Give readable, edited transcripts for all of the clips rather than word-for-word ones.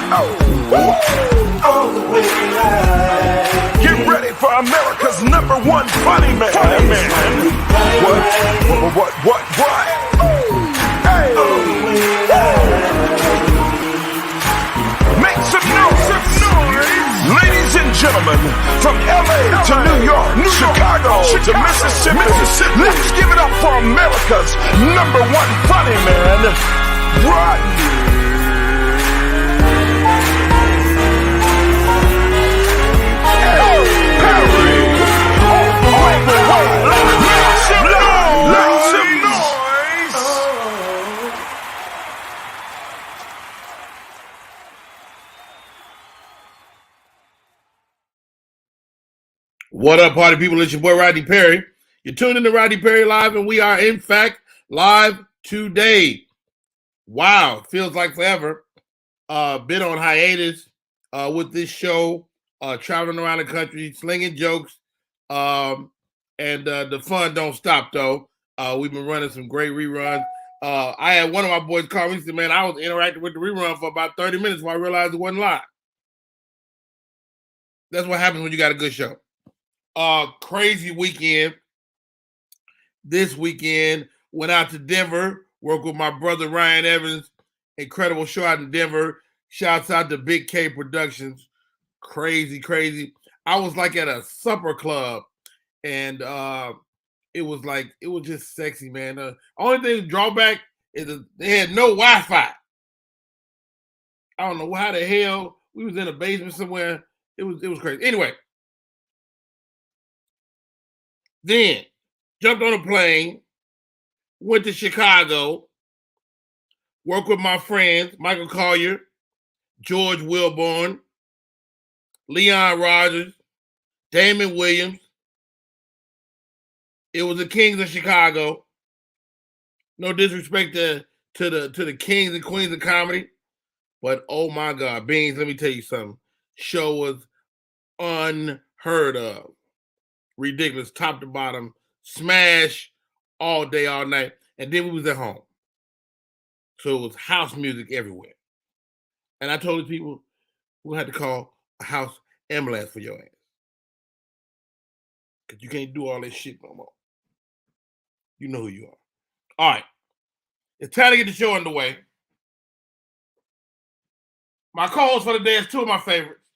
Get ready for America's #1 funny man. What? Hey. Make some noise. Ladies and gentlemen, from LA to New York, Chicago to Mississippi, let's give it up for America's #1 funny man, Rodney. What up, party people? It's your boy, Rodney Perry. You're tuned in to Rodney Perry Live, and we are, in fact, live today. Wow, feels like forever. Been on hiatus with this show, traveling around the country, slinging jokes, and the fun don't stop, though. We've been running some great reruns. I had one of my boys call me and said, man, I was interacting with the rerun for about 30 minutes before I realized it wasn't live. That's what happens when you got a good show. Crazy weekend. This weekend, went out to Denver, worked with my brother Ryan Evans. Incredible show out in Denver. Shouts out to Big K Productions. Crazy. I was like at a supper club, and it was just sexy, man. The only thing drawback is they had no Wi-Fi. I don't know how the hell we was in a basement somewhere. It was crazy. Anyway. Then jumped on a plane, went to Chicago, worked with my friends, Michael Collier, George Wilborn, Leon Rogers, Damon Williams. It was the Kings of Chicago. No disrespect to the kings and queens of comedy, but oh my God, Beans, let me tell you something. Show was unheard of. Ridiculous, top to bottom, smash all day, all night. And then we was at home. So it was house music everywhere. And I told the people, we had to call a house ambulance for your ass. Because you can't do all this shit no more. You know who you are. All right. It's time to get the show underway. My co-host for the day is two of my favorites.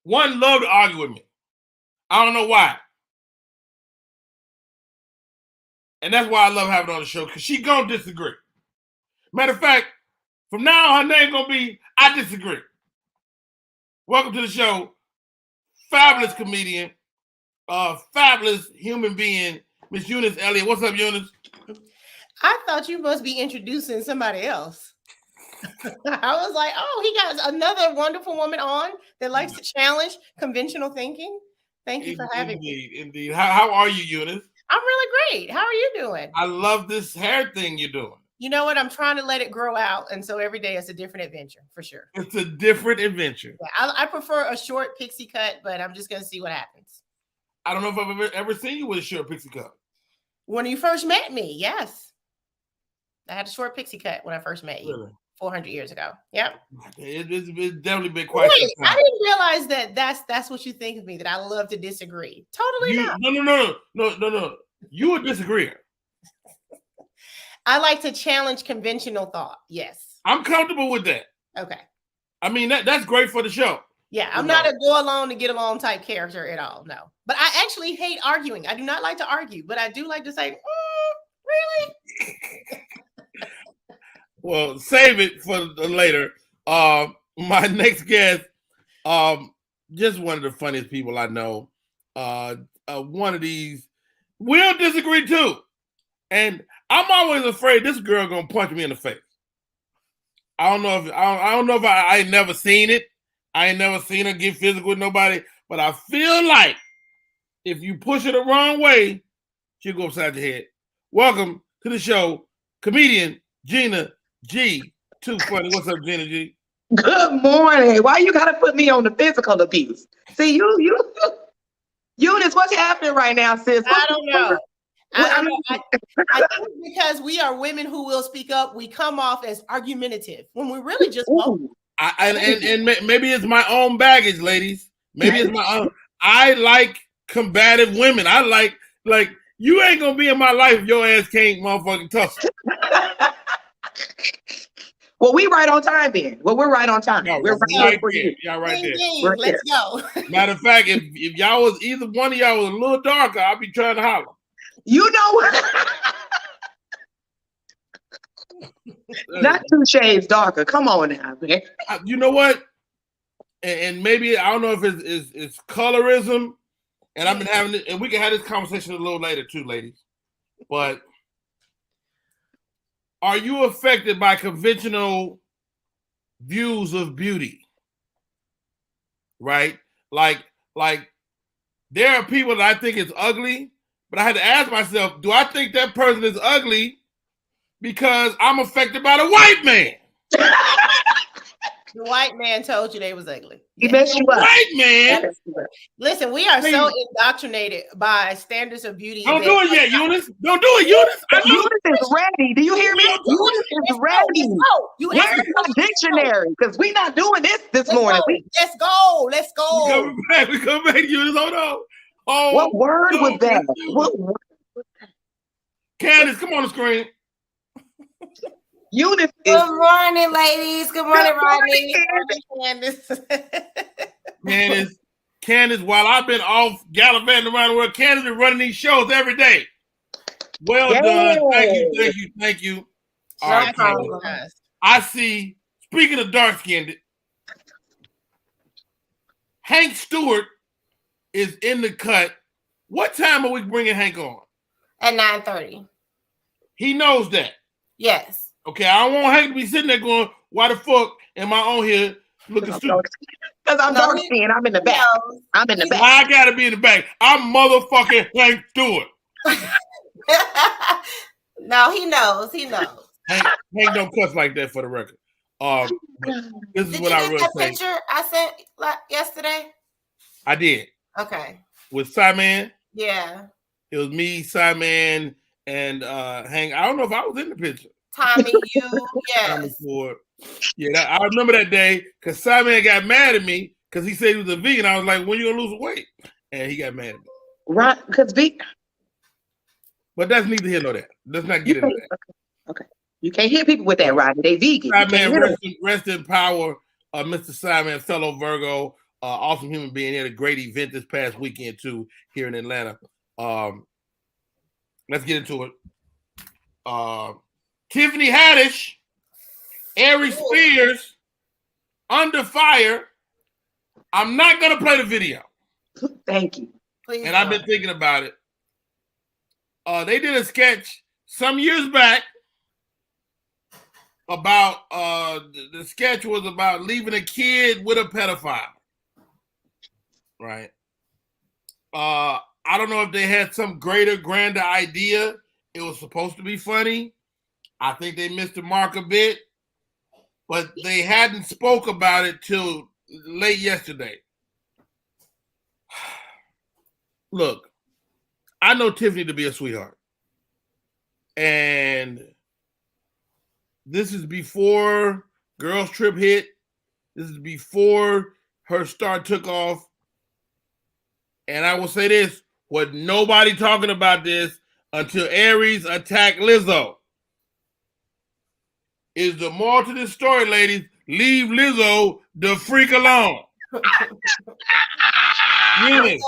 One loved to argue with me. I don't know why. And that's why I love having her on the show, because she gonna disagree. Matter of fact, from now on, her name gonna be I Disagree. Welcome to the show, fabulous comedian, fabulous human being, Miss Eunice Elliott. What's up, Eunice? I thought you must be introducing somebody else. I was like, oh, he got another wonderful woman on that likes to challenge conventional thinking. Thank you for having me. Indeed. How are you, Eunice? I'm really great. How are you doing? I love this hair thing you're doing. You know what? I'm trying to let it grow out. And so every day is a different adventure, for sure. It's a different adventure. Yeah, I prefer a short pixie cut, but I'm just going to see what happens. I don't know if I've ever seen you with a short pixie cut. When you first met me, yes. I had a short pixie cut when I first met you. Really? 400 years ago. Yep. It's definitely been quite some time. I didn't realize that's what you think of me, that I love to disagree. Totally not. No. You a disagreeer. I like to challenge conventional thought. Yes. I'm comfortable with that. Okay. I mean, that's great for the show. Yeah, I'm not a go along to get along type character at all. No. But I actually hate arguing. I do not like to argue, but I do like to say, really? Well, save it for later. My next guest, just one of the funniest people I know. One of these, we'll disagree too. And I'm always afraid this girl gonna punch me in the face. I don't know if I ain't never seen it. I ain't never seen her get physical with nobody, but I feel like if you push her the wrong way, she'll go upside your head. Welcome to the show, comedian Gina G. Too funny. What's up, Gina G? Good morning. Why you gotta put me on the physical abuse? See, you Eunice, what's happening right now, sis? I don't know. I think because we are women who will speak up, we come off as argumentative when we're really just vocal. And maybe it's my own baggage, ladies. Maybe it's my own. I like combative women. I like you ain't gonna be in my life if your ass can't motherfucking tussle. Well, we right on time then. Well, we're right on time. No, we're right there. Y'all right there. We're Let's go. Matter of fact, if y'all was either one of y'all was a little darker, I'd be trying to holler. You know what? Not 2 shades darker. Come on now, man. You know what? And maybe I don't know if it's colorism, and I've been having it, and we can have this conversation a little later too, ladies. But are you affected by conventional views of beauty? Right? Like there are people that I think is ugly, but I had to ask myself, do I think that person is ugly because I'm affected by the white man? The white man told you they was ugly. He messed you up. White man. Listen, we are so indoctrinated by standards of beauty. Don't do it yet, Eunice. Don't do it, Eunice. Eunice is ready. Do you hear me? Eunice is ready. Where's my dictionary? Because we're not doing this morning. Let's go. Let's go. We come back, Eunice. Hold on. Oh, what word was that? What word was that? Candace, come on the screen. Eunice Good morning, ladies. Good morning, Rodney. Candace, while I've been off gallivanting around the world, Candace been running these shows every day. Well done. Thank you. All right, Candace. I see, speaking of dark-skinned, Hank Stewart is in the cut. What time are we bringing Hank on? At 9:30. He knows that. Yes. Okay, I don't want Hank to be sitting there going, why the fuck am I on here looking stupid? Because I'm dark skinned. I'm in the back. I'm in the back. I gotta be in the back. I'm motherfucking Hank Stewart. No, he knows. He knows. Hank don't cuss like that for the record. This is what I really say. Picture I sent yesterday? I did. Okay. With Simon. Yeah. It was me, Simon, and Hank. I don't know if I was in the picture. Tommy, you, yes. I remember that day because Simon got mad at me because he said he was a vegan. I was like, when you gonna lose weight? And he got mad at me. Right, because but that's neither here nor there. Let's not get into that. Okay. You can't hit people with that, Rodney. They vegan. Simon, rest in power, Mr. Simon, fellow Virgo, awesome human being. He had a great event this past weekend too here in Atlanta. Let's get into it. Tiffany Haddish, Aries Spears, Under Fire. I'm not gonna play the video. Thank you. Please I've been thinking about it. They did a sketch some years back about the sketch was about leaving a kid with a pedophile. Right. I don't know if they had some greater, grander idea. It was supposed to be funny. I think they missed the mark a bit, but they hadn't spoke about it till late yesterday. Look, I know Tiffany to be a sweetheart. And this is before Girls Trip hit. This is before her star took off. And I will say this, was nobody talking about this until Aries attacked Lizzo. Is the moral to this story, ladies, leave Lizzo the freak alone. Lizzo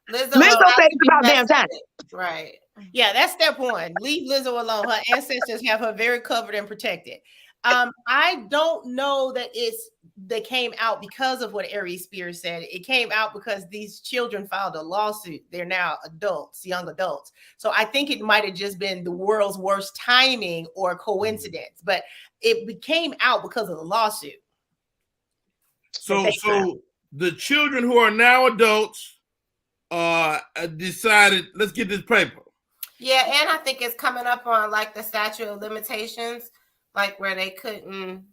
said it's about damn time. Right. Yeah, that's step one. Leave Lizzo alone. Her ancestors have her very covered and protected. I don't know that they came out because of what Aries Spears said. It came out because these children filed a lawsuit. They're now adults, young adults. So I think it might have just been the world's worst timing or coincidence, but it came out because of the lawsuit. So the children who are now adults decided, let's get this paper. Yeah, and I think it's coming up on like the statute of limitations, like where they couldn't,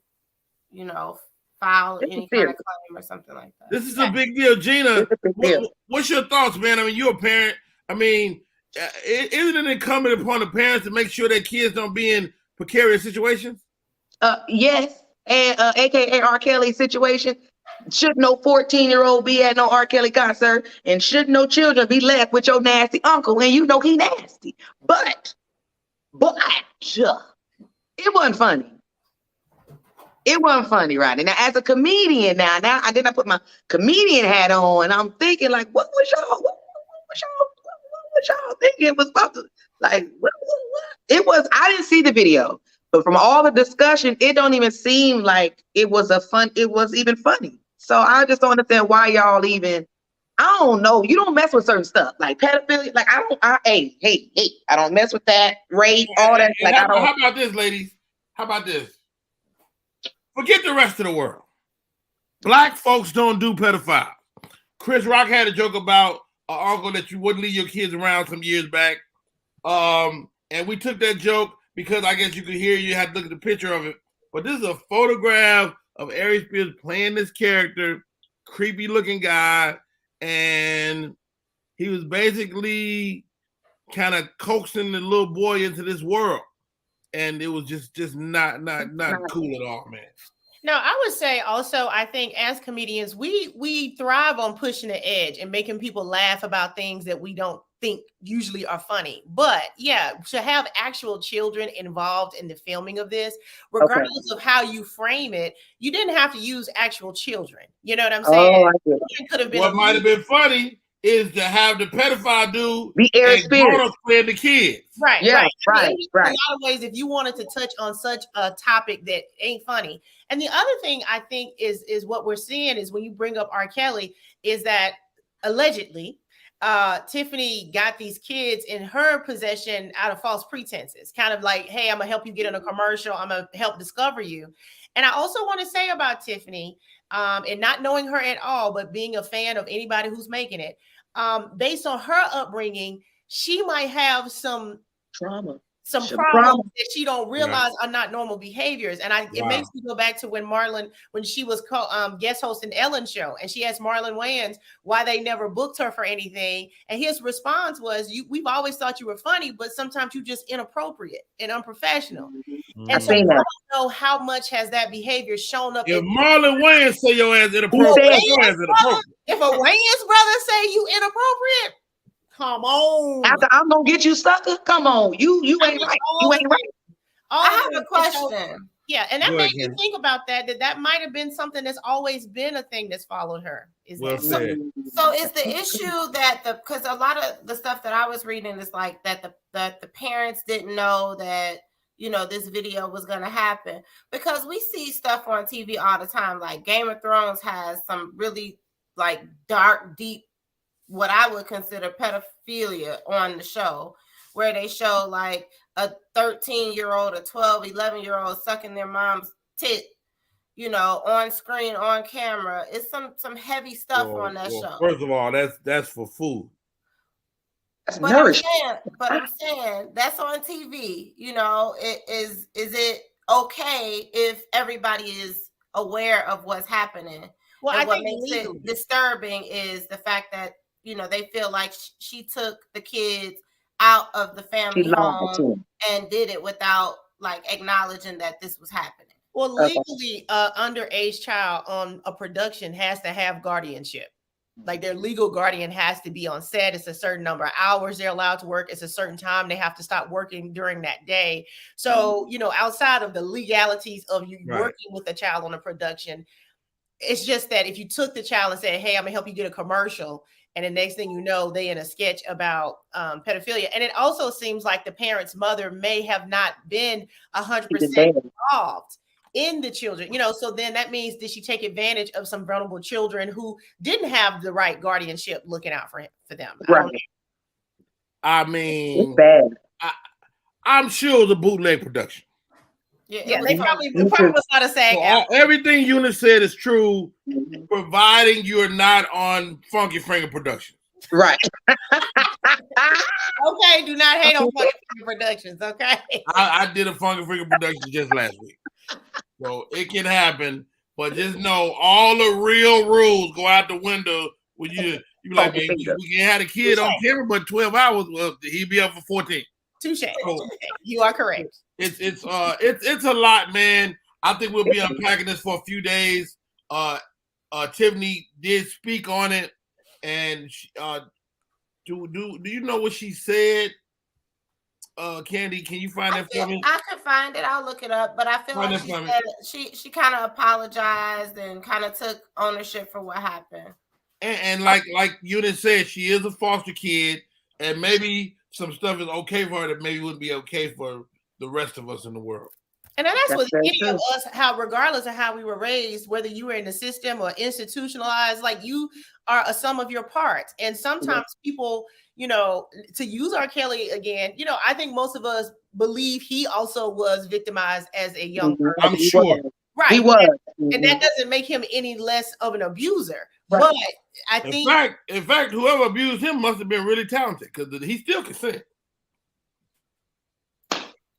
file any kind of claim or something like that. This is a big deal, Gina. What's your thoughts, man? I mean, you're a parent. I mean, isn't it incumbent upon the parents to make sure their kids don't be in precarious situations? Yes, and AKA R. Kelly situation. Should no 14-year-old be at no R. Kelly concert, and should no children be left with your nasty uncle, and you know he nasty. But it wasn't funny. It wasn't funny, Rodney. Now, as a comedian, now I put my comedian hat on, and I'm thinking like, what was y'all thinking it was about to, like, what? It was. I didn't see the video, but from all the discussion, it don't even seem like it was even funny. So I just don't understand why y'all even. I don't know. You don't mess with certain stuff like pedophilia. Like hey, I don't mess with that. Rape, all that. Like I don't. How about this, ladies? How about this? Forget the rest of the world. Black folks don't do pedophiles. Chris Rock had a joke about an uncle that you wouldn't leave your kids around some years back. And we took that joke because I guess you could hear, you had to look at the picture of it. But this is a photograph of Ari Spears playing this character, creepy looking guy, and he was basically kind of coaxing the little boy into this world. And it was just not cool at all, man. No, I would say also, I think as comedians, we thrive on pushing the edge and making people laugh about things that we don't think usually are funny. But yeah, to have actual children involved in the filming of this, regardless of how you frame it, you didn't have to use actual children. You know what I'm saying? Could have been what might have been funny is to have the pedophile dude be Ari Spears playing the kids. Right, yeah, right. In a lot of ways, if you wanted to touch on such a topic that ain't funny. And the other thing I think is what we're seeing is when you bring up R. Kelly, is that allegedly Tiffany got these kids in her possession out of false pretenses, kind of like, hey, I'm gonna help you get in a commercial, I'm gonna help discover you. And I also want to say about Tiffany, and not knowing her at all, but being a fan of anybody who's making it, based on her upbringing, she might have some trauma, problems that she don't realize are not normal behaviors. And it makes me go back to when she was guest hosting Ellen's show, and she asked Marlon Wayans why they never booked her for anything. And his response was, we've always thought you were funny, but sometimes you're just inappropriate and unprofessional. Mm-hmm. And so I don't know how much has that behavior shown up. If Marlon Wayans say your ass inappropriate, if a Wayans brother say you inappropriate, come on. After I'm gonna get you, sucker. Come on, you ain't right. You ain't right. I have a question. Yeah, and that made me think about that might have been something that's always been a thing that's followed her. So is the issue that because a lot of the stuff that I was reading is like that the parents didn't know that, you know, this video was going to happen, because we see stuff on TV all the time. Like Game of Thrones has some really like dark, deep, what I would consider pedophilia on the show, where they show like a 13-year-old, a 12, 11-year-old sucking their mom's tit, you know, on screen, on camera. It's some heavy stuff on that show. First of all, that's for food. But I'm saying that's on TV. You know, is it okay if everybody is aware of what's happening? Well, and what makes it disturbing is the fact that, you know, they feel like she took the kids out of the family home and did it without like acknowledging that this was happening. Well, legally, underage child on a production has to have guardianship. Like their legal guardian has to be on set. It's a certain number of hours they're allowed to work. It's a certain time they have to stop working during that day. So, you know, outside of the legalities of you working with a child on a production, it's just that if you took the child and said, hey, I'm gonna help you get a commercial, and the next thing you know, they in a sketch about pedophilia. And it also seems like the parent's mother may have not been 100% involved in the children, you know, so then that means, did she take advantage of some vulnerable children who didn't have the right guardianship looking out for them? Right. I mean, it's bad. I'm sure it was a bootleg production. Yeah, they probably was not a SAG. So everything Eunice said is true, providing you're not on Funky Finger Productions. Right. Okay, do not hate on Funky Finger Productions, okay? I did a Funky Finger production just last week. So it can happen, but just know all the real rules go out the window when You be like, Focus man, finger. we can have a kid on camera, but 12 hours, well, he'd be up for 14. Touche. So, You are correct. it's a lot, man. I think we'll be unpacking this for a few days. Tiffany did speak on it, and do you know what she said? Candy, can you find that for me? I can find it. I'll look it up. But I feel like she said she kind of apologized and kind of took ownership for what happened. And like Eunice said, she is a foster kid, and maybe some stuff is okay for her that maybe wouldn't be okay for the rest of us in the world. And that's what any of us, how regardless of how we were raised, whether you were in the system or institutionalized, like you are a sum of your parts. And sometimes people, you know, to use R. Kelly again, you know, I think most of us believe he also was victimized as a young person. I'm sure. Right. He was. And that doesn't make him any less of an abuser. Right. But I think in fact, whoever abused him must have been really talented because he still can sing.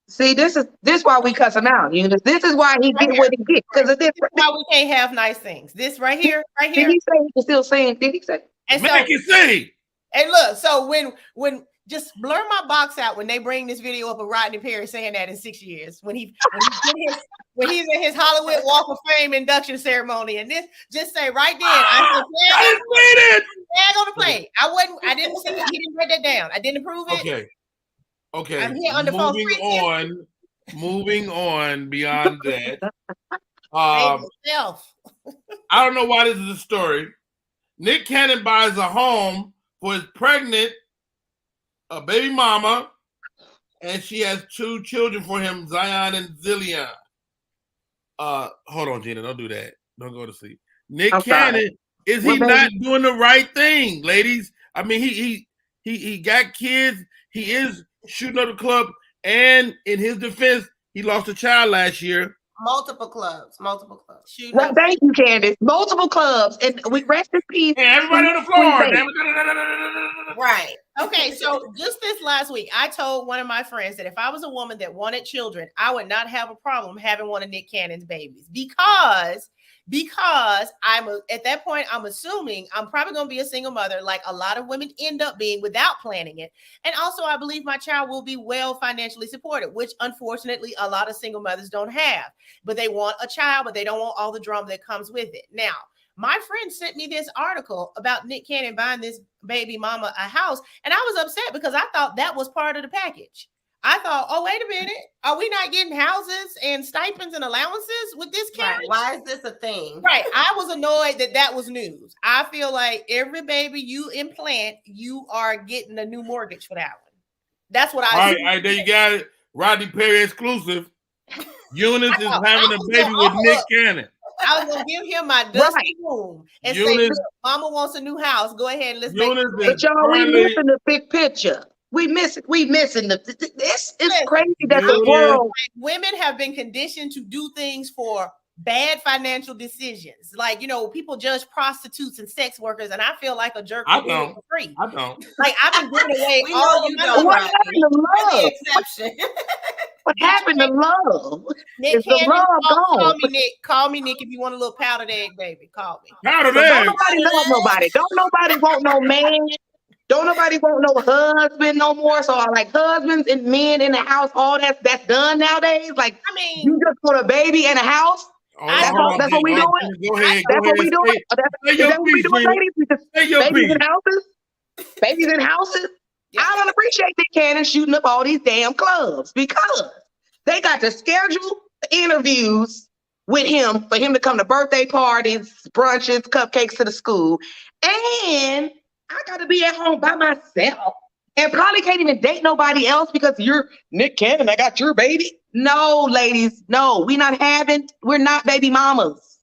See, this is why we cuss him out. You know, this is why he get what he get because of this. Why we can't have nice things. This right here. Did he say he can still sing? Did he say? And man can sing. And look, so when just blur my box out when they bring this video up of Rodney Perry saying that in 6 years when he's in his Hollywood Walk of Fame induction ceremony, and this just say right then, I didn't on the plane. I didn't see it. He didn't write that down. I didn't approve it. Okay. I'm here on the phone. Moving on beyond that. I don't know why this is a story. Nick Cannon buys a home for his pregnant baby mama, and she has 2 children for him, Zion and Zillion. Hold on, Gina. Don't do that. Don't go to sleep. Nick Cannon, is he not doing the right thing, ladies? I mean, he got kids. He is shooting up the club, and in his defense, he lost a child last year. Multiple clubs. Well, thank you, Candace. Multiple clubs, and we rest in peace. Hey, everybody on the floor. Right. Okay. So just this last week, I told one of my friends that if I was a woman that wanted children, I would not have a problem having one of Nick Cannon's babies because at that point, I'm assuming I'm probably going to be a single mother, like a lot of women end up being without planning it. And also, I believe my child will be well financially supported, which unfortunately a lot of single mothers don't have. But they want a child, but they don't want all the drama that comes with it. Now, my friend sent me this article about Nick Cannon buying this baby mama a house, and I was upset because I thought that was part of the package. I thought, oh, wait a minute. Are we not getting houses and stipends and allowances with this carriage? Right. Why is this a thing? Right. I was annoyed that was news. I feel like every baby you implant, you are getting a new mortgage for that one. That's what I All right, there you got it. Rodney Perry exclusive. Eunice is having a baby with Nick Cannon. I was going to give him my dusty room and say, Mama wants a new house. Go ahead and let's make it. But y'all, we missing the big picture. We missing this is crazy that the world. Women have been conditioned to do things for bad financial decisions. Like, you know, people judge prostitutes and sex workers, and I feel like a jerk for doing it for free. I don't. Like, I've been giving away we all know you the don't. What happened to love? Exception. What happened to love? Nick Is the love gone? Call me Nick if you want a little powdered egg, baby. Call me. Powdered egg. egg. Don't nobody love nobody. Don't nobody want no man. Don't nobody want no husband no more. So like husbands and men in the house, all that's done nowadays. Like, I mean, you just want a baby and a house. That's what we doing. Go ahead. That's what we doing. That's what we doing, ladies. We just babies in houses. Babies in houses. Yeah. I don't appreciate Nick Cannon shooting up all these damn clubs because they got to schedule interviews with him for him to come to birthday parties, brunches, cupcakes to the school, and I got to be at home by myself and probably can't even date nobody else because you're Nick Cannon. I got your baby. No, ladies, no, we're not baby mamas.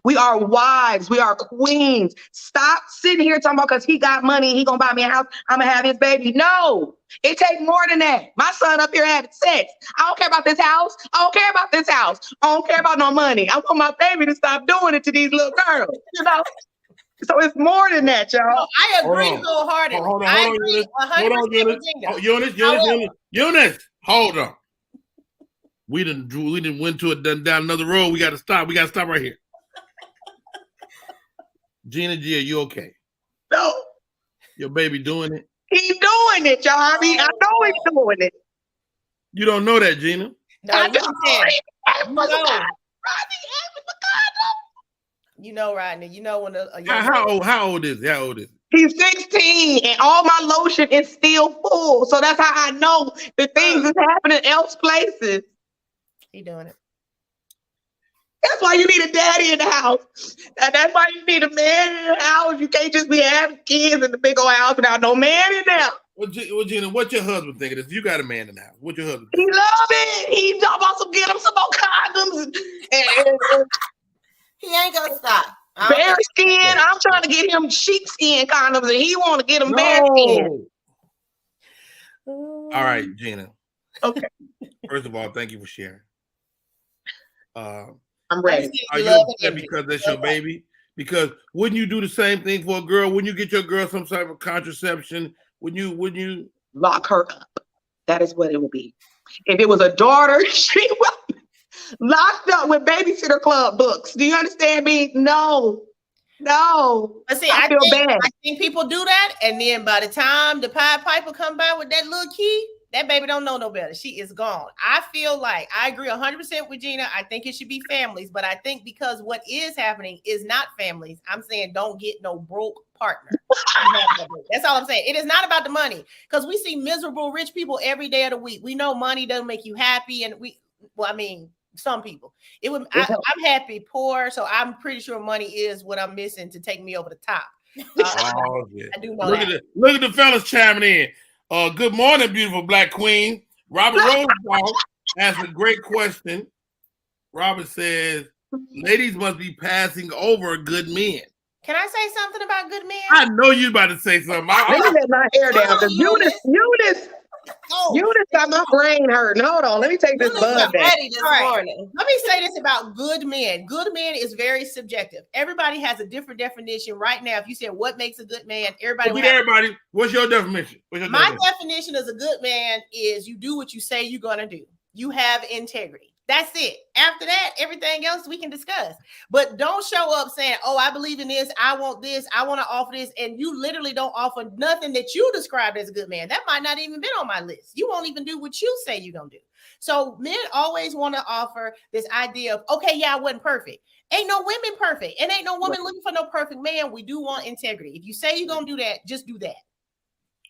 We are wives. We are queens. Stop sitting here talking about because he got money, he gonna buy me a house, I'm gonna have his baby. No, it takes more than that. My son up here having sex. I don't care about this house. I don't care about this house. I don't care about no money. I want my baby to stop doing it to these little girls, you know? So it's more than that, y'all. No, I agree wholeheartedly. I agree 100%. Eunice, hold on. We didn't went to it down another road. We got to stop. We got to stop right here. Gina G, are you okay? No. Your baby doing it? He's doing it, y'all. I mean, I know he's doing it. You don't know that, Gina. No, I listen, know. Rodney, you know, Rodney, you know when a young How old is he? How old is he? He's 16, and all my lotion is still full. So that's how I know the things is happening else places. he doing it. That's why you need a daddy in the house. And that's why you need a man in the house. You can't just be having kids in the big old house without no man in there. Well, Gina, what's your husband thinking? If you got a man in the house, what's your husband He thinking? love it. He talking about some get him some more condoms and He ain't gonna stop. bear skin. I'm trying to get him sheepskin condoms, and he want to get him bear skin. All right, Gina. Okay. First of all, thank you for sharing. I'm ready. Are you upset because that's your baby? Because wouldn't you do the same thing for a girl? Wouldn't you get your girl some type of contraception? Wouldn't you Lock her up? That is what it would be. If it was a daughter, she would locked up with babysitter club books. Do you understand me? No. But see, I feel bad. I think people do that, and then by the time the Pied Piper come by with that little key, that baby don't know no better. She is gone. I feel like I agree 100% with Gina. I think it should be families, but I think because what is happening is not families. I'm saying don't get no broke partner. That's all I'm saying. It is not about the money, because we see miserable rich people every day of the week. We know money doesn't make you happy, and some people. I'm happy poor, so I'm pretty sure money is what I'm missing to take me over the top. I do know that. Look at the fellas chiming in. Good morning, beautiful black queen. Robert Rosenthal asked a great question. Robert says, ladies must be passing over good men. Can I say something about good men? I know you about to say something. Let me let my hair down. Eunice got my brain hurting. Hold on. Let me take this bud back. Morning. Let me say this about good men. Good men is very subjective. Everybody has a different definition. Right now, if you said what makes a good man, everybody, what's your definition? My definition as a good man is you do what you say you're going to do. You have integrity. That's it. After that, everything else we can discuss. But don't show up saying, oh, I believe in this. I want this. I want to offer this. And you literally don't offer nothing that you described as a good man. That might not even been on my list. You won't even do what you say you're going to do. So men always want to offer this idea of, okay, yeah, I wasn't perfect. Ain't no women perfect. And ain't no woman looking for no perfect man. We do want integrity. If you say you're going to do that, just do that.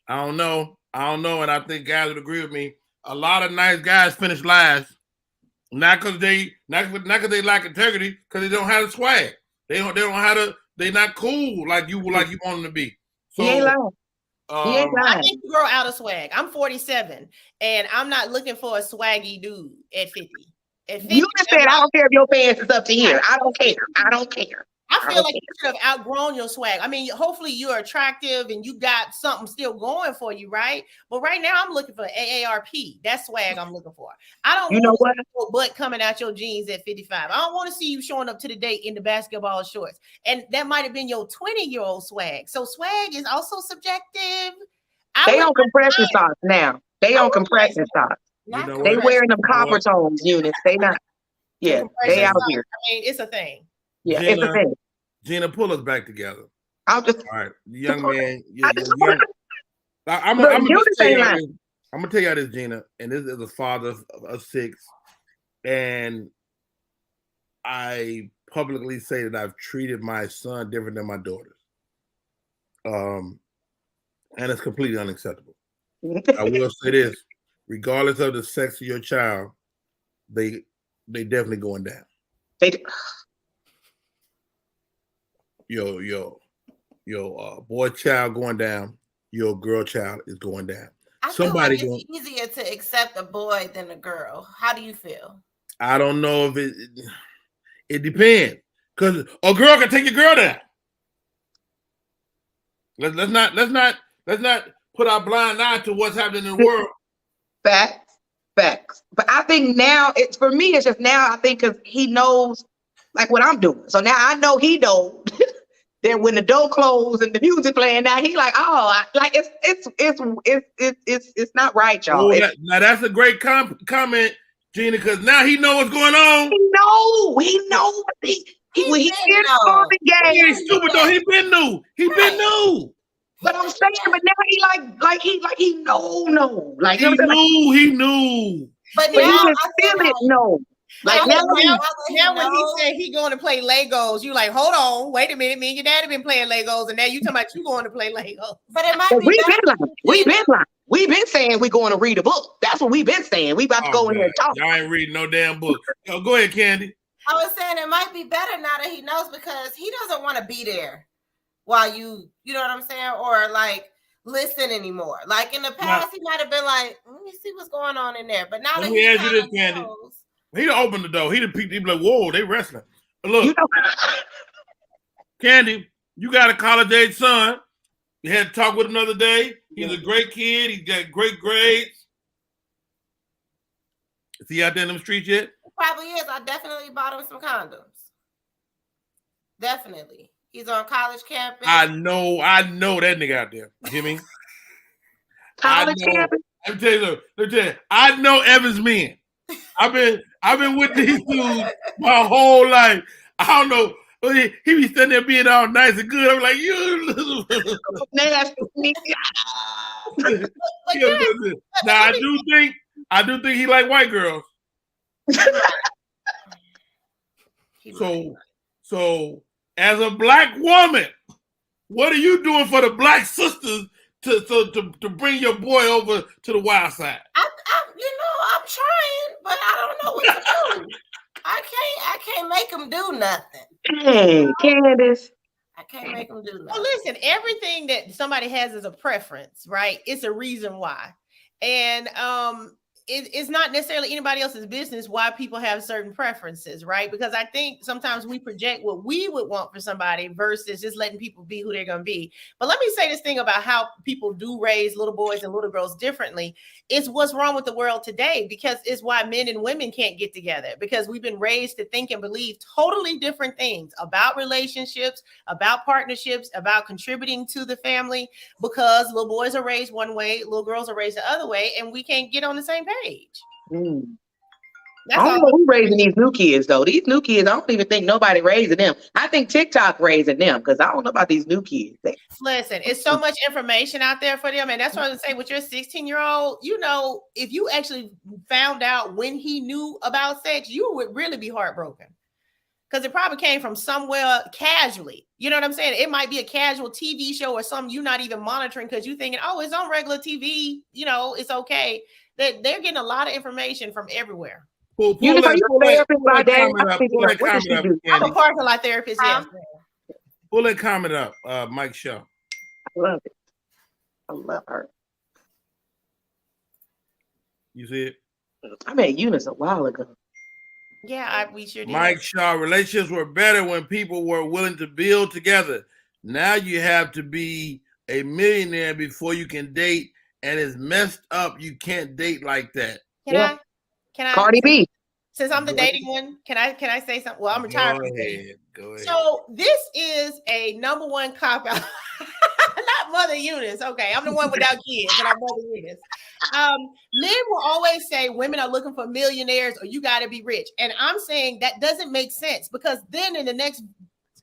I don't know. And I think guys would agree with me. A lot of nice guys finish last. Not because they lack integrity, because they don't have the swag. They don't have to. They're not cool like you want them to be. So he ain't lying. I think you grow out of swag. I'm 47, and I'm not looking for a swaggy dude at 50. You just said I don't care if your pants is up to here. I don't care. I feel like you should have outgrown your swag. I mean, hopefully you're attractive and you got something still going for you, right? But right now I'm looking for AARP. That's swag I'm looking for. I don't want your butt coming out your jeans at 55. I don't want to see you showing up to the date in the basketball shorts. And that might have been your 20-year-old swag. So swag is also subjective. They on compression socks now. They on compression socks. They wearing them copper tones, Eunice. They not. Yeah, they out here. I mean, it's a thing. Yeah, it's a thing. Gina, pull us back together. All right, young man. I'm gonna tell you this, Gina, and this is a father of 6, and I publicly say that I've treated my son different than my daughters, and it's completely unacceptable. I will say this: regardless of the sex of your child, they definitely going down. They do. Your boy child going down, your girl child is going down. I feel like it's easier to accept a boy than a girl. How do you feel? I don't know if it depends, because a girl can take your girl down. Let's not put our blind eye to what's happening in the world. Facts. But I think now it's just now I think because he knows like what I'm doing. So now I know he knows that when the door closed and the music playing, now he like, it's not right, y'all. Now that's a great comment, Gina, because now he know what's going on. He know. When he hears the game, he ain't stupid though. He been new. But I'm saying, but now he he no. Like he knew. But But now he can I feel feel like it. No. Like now, now when he said he going to play Legos, you like, hold on, wait a minute. Me and your daddy been playing Legos, and now you talking about you going to play Legos. But it might be we've better. been lying. We've been saying we're going to read a book. That's what we've been saying. We about to go in here and talk. Y'all ain't reading no damn book. Yo, go ahead, Candy. I was saying it might be better now that he knows, because he doesn't want to be there while you know what I'm saying, or like listen anymore. Like in the past, he might have been like, let me see what's going on in there. But now that he ask you this, Candy. He'd have opened the door. He'd have peeked. He'd be like, whoa, they wrestling. But look, Candy, you got a college-age son. You had to talk with him another day. He's a great kid. He's got great grades. Is he out there in them streets yet? Probably is. I definitely bought him some condoms. Definitely. He's on college campus. I know that nigga out there. You hear me? College campus? Let me tell you, I know Evans men. I've been with these dudes my whole life. I don't know. He be sitting there being all nice and good. I'm like, you little nasty. Now I do think he like white girls. So as a black woman, what are you doing for the black sisters to bring your boy over to the wild side? I'm trying, but I don't know what to do. I can't make him do nothing. Hey, Candace. I can't make him do nothing. Well, listen, everything that somebody has is a preference, right? It's a reason why. And it's not necessarily anybody else's business why people have certain preferences, right? Because I think sometimes we project what we would want for somebody versus just letting people be who they're going to be. But let me say this thing about how people do raise little boys and little girls differently. It's what's wrong with the world today, because it's why men and women can't get together, because we've been raised to think and believe totally different things about relationships, about partnerships, about contributing to the family, because little boys are raised one way, little girls are raised the other way, and we can't get on the same page. I don't know who's raising these new kids, though. These new kids, I don't even think nobody raising them. I think TikTok raising them, because I don't know about these new kids. Listen, it's so much information out there for them. And that's what I was saying with your 16-year-old, if you actually found out when he knew about sex, you would really be heartbroken. Because it probably came from somewhere casually. You know what I'm saying? It might be a casual TV show or something you're not even monitoring because you're thinking, oh, it's on regular TV. It's okay. They're getting a lot of information from everywhere. Pull that I'm a parking lot therapist. Yes. Pull that comment up, Mike Shaw. I love it. I love her. You see it? I met Eunice a while ago. Yeah, we sure did. Mike Shaw, relationships were better when people were willing to build together. Now you have to be a millionaire before you can date, and it's messed up. You can't date like that. Can I? Cardi B. Since I'm the dating one, can I say something? Well, I'm retired. Go ahead. So this is a number one cop out. Not Mother Eunice. Okay, I'm the one without kids, and I'm Mother Eunice. Men will always say women are looking for millionaires or you got to be rich. And I'm saying that doesn't make sense, because then in the next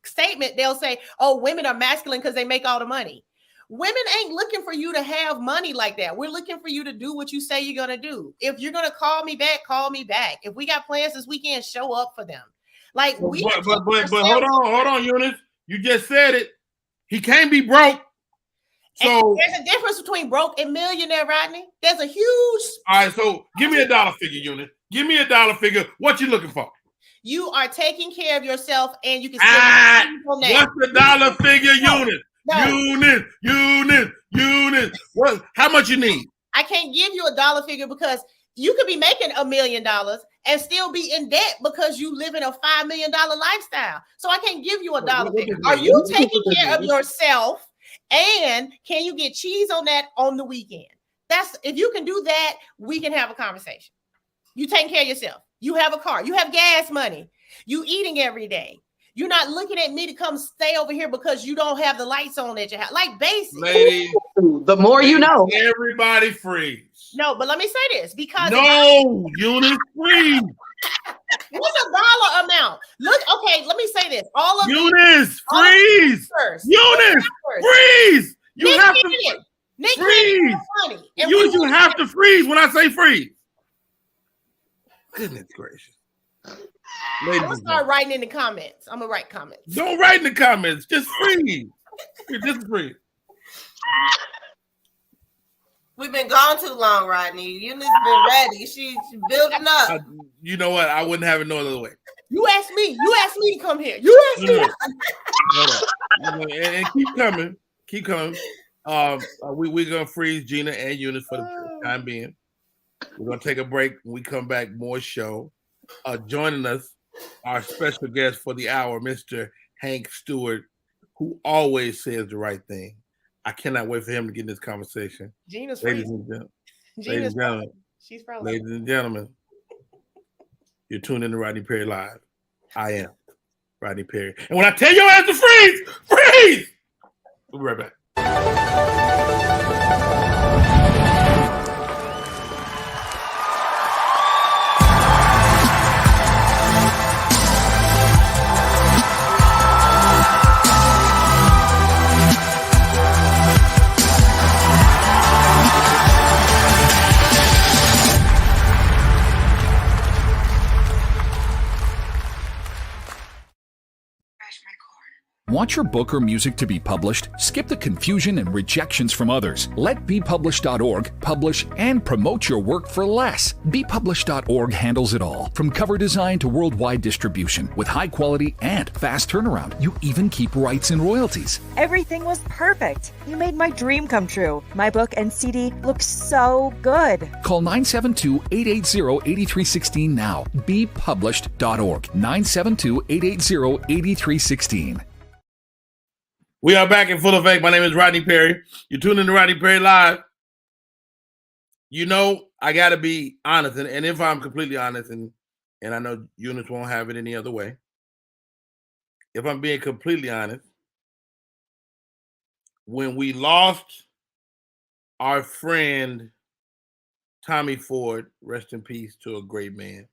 statement, they'll say, oh, women are masculine because they make all the money. Women ain't looking for you to have money like that. We're looking for you to do what you say you're going to do. If you're going to call me back, call me back. If we got plans this weekend, show up for them. But hold on, Eunice. You just said it. He can't be broke. So there's a difference between broke and millionaire, Rodney. There's a huge. All right, so give me a dollar figure, Eunice. Give me a dollar figure. What you looking for? You are taking care of yourself, and you can. What's the dollar figure, Eunice? No. Eunice. What? How much you need? I can't give you a dollar figure because you could be making $1 million and still be in debt because you live in a $5 million lifestyle. So I can't give you a dollar figure. Are you taking care of yourself? And can you get cheese on that on the weekend? If you can do that, we can have a conversation. You taking care of yourself. You have a car. You have gas money. You eating every day. You're not looking at me to come stay over here because you don't have the lights on at your house. Like basic. Ladies, the more you know. Everybody freeze. No, but let me say this because Eunice, freeze. What's a dollar amount? Look, okay, let me say this. All of Eunice, freeze. Eunice, freeze. You Nick have to Cannon. Nick freeze. Cannon funny. And You have to freeze when I say freeze. Goodness gracious. I'm gonna start writing in the comments. I'm gonna write comments. Don't write in the comments. Just freeze. Just freeze. We've been gone too long, Rodney. Eunice been ready. She's building up. You know what? I wouldn't have it no other way. You asked me. You asked me to come here. You asked me. And keep coming. Keep coming. We're gonna freeze Gina and Eunice for the time being. We're gonna take a break. When we come back, more show. Joining us, our special guest for the hour, Mr. Hank Stewart, who always says the right thing. I cannot wait for him to get in this conversation. Gina's ladies freezing. and gentlemen, She's frozen. ladies and gentlemen, you're tuned in to Rodney Perry Live. I am Rodney Perry. And when I tell your ass to freeze, freeze! We'll be right back. Want your book or music to be published? Skip the confusion and rejections from others. Let bepublished.org publish and promote your work for less. Bepublished.org handles it all, from cover design to worldwide distribution, with high quality and fast turnaround. You even keep rights and royalties. Everything was perfect. You made my dream come true. My book and CD look so good. Call 972-880-8316 now. Bepublished.org. 972-880-8316. We are back in full effect. My name is Rodney Perry. You're tuning in to Rodney Perry Live. You know, I got to be honest, and if I'm completely honest, and I know Eunice won't have it any other way, if I'm being completely honest, when we lost our friend Tommy Ford, rest in peace to a great man,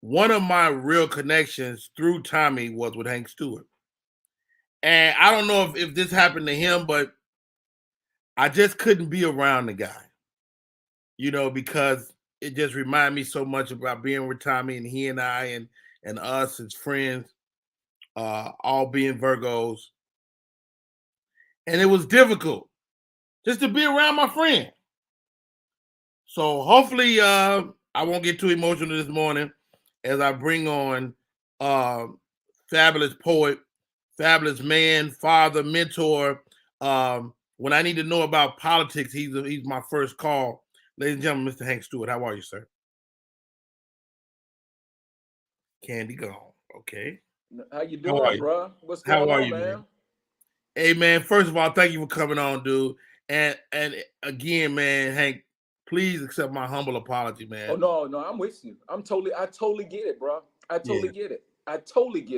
one of my real connections through Tommy was with Hank Stewart. And I don't know if this happened to him, but I just couldn't be around the guy, because it just reminded me so much about being with Tommy, and he and I and us as friends, all being Virgos. And it was difficult just to be around my friend. So hopefully I won't get too emotional this morning as I bring on fabulous poet, fabulous man, father, mentor. When I need to know about politics, he's my first call. Ladies and gentlemen, Mr. Hank Stewart, how are you, sir? Candy gone. Okay. How you doing, bro? What's going on, man? Hey, man, first of all, thank you for coming on, dude. And again, man, Hank, please accept my humble apology, man. Oh, no, I'm with you. I totally get it, bro. I totally get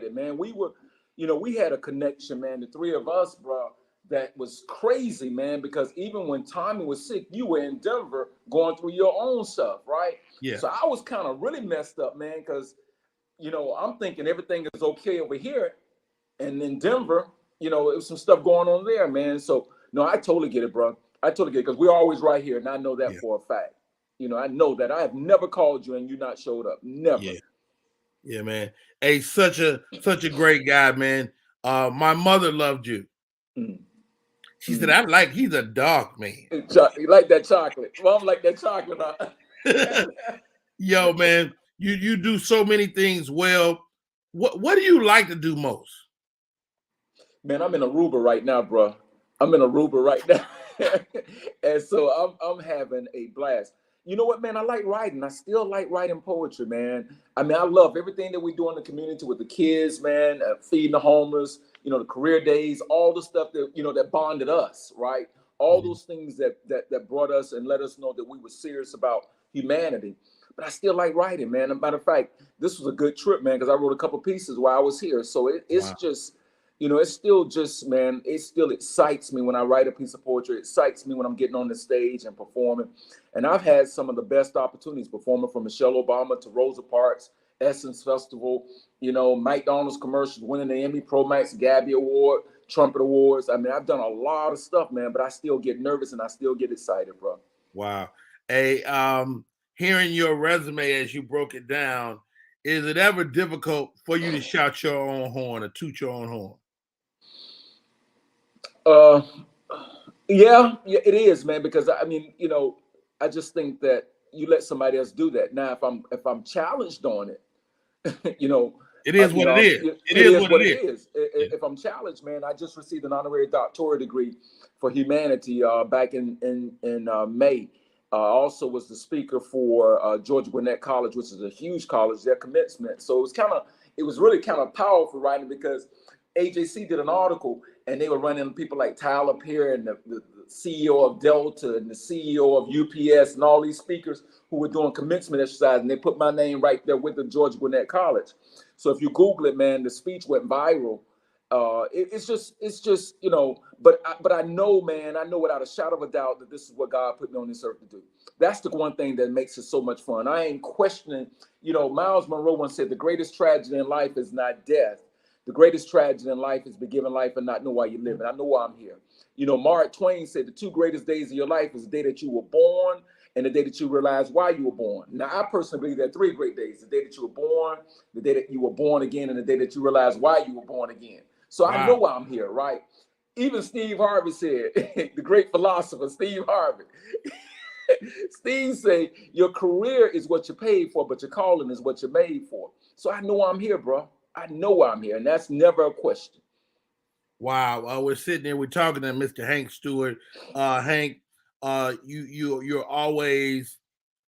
it, man. We were, we had a connection, man, the three of us, bro, that was crazy, man, because even when Tommy was sick, you were in Denver going through your own stuff, right? Yeah. So I was kind of really messed up, man, because, I'm thinking everything is okay over here. And in Denver, it was some stuff going on there, man. So, no, I totally get it, bro. I totally get it, because we're always right here, and I know that for a fact. I know that I have never called you and you not showed up. Never. Yeah, man. Hey, such a great guy, man. My mother loved you. Mm. She said, he's a dog man. You like that chocolate. Mom like that chocolate, huh? Yo, man, you do so many things well. What do you like to do most? Man, I'm in Aruba right now, bro. And so I'm having a blast. You know what, man? I like writing. I still like writing poetry, man. I mean, I love everything that we do in the community with the kids, man, feeding the homeless, the career days, all the stuff that, that bonded us, right? All those things that brought us and let us know that we were serious about humanity. But I still like writing, man. As a matter of fact, this was a good trip, man, because I wrote a couple pieces while I was here. So it's just, it's still just, man, it still excites me when I write a piece of poetry. It excites me when I'm getting on the stage and performing. And I've had some of the best opportunities performing, from Michelle Obama to Rosa Parks, Essence Festival, Mike Donald's commercials, winning the Emmy Pro Max Gabby Award, trumpet awards. I mean, I've done a lot of stuff, man, but I still get nervous and I still get excited, bro. Wow. Hearing your resume as you broke it down, is it ever difficult for you to shout your own horn or toot your own horn? Yeah, it is, man, because I mean, you know, I just think that you let somebody else do that. Now, if I'm challenged on it, you know, it is what it is. It is what it is. If I'm challenged, man, I just received an honorary doctorate degree for humanity back in May. Also was the speaker for Georgia Gwinnett College, which is a huge college, their commencement. So it was really kind of powerful writing, because AJC did an article and they were running people like Tyler Perry and the CEO of Delta and the CEO of UPS and all these speakers who were doing commencement exercise, and they put my name right there with the Georgia Gwinnett College. So if you Google it, man, the speech went viral. It's just, you know, but I know, man, I know without a shadow of a doubt that this is what God put me on this earth to do. That's the one thing that makes it so much fun. I ain't questioning, you know, Miles Monroe once said, the greatest tragedy in life is not death. The greatest tragedy in life is be given life and not know why you live. And I know why I'm here. You know, Mark Twain said the two greatest days of your life is the day that you were born and the day that you realize why you were born. Now, I personally believe there are three great days: the day that you were born, the day that you were born again, and the day that you realize why you were born again. So I know why I'm here, right? Even Steve Harvey said, the great philosopher, Steve Harvey. Steve said, your career is what you're paid for, but your calling is what you're made for. So I know I'm here, bro. I know why I'm here, and that's never a question. Wow. We're sitting there, we're talking to Mr. Hank Stewart. Hank, you're always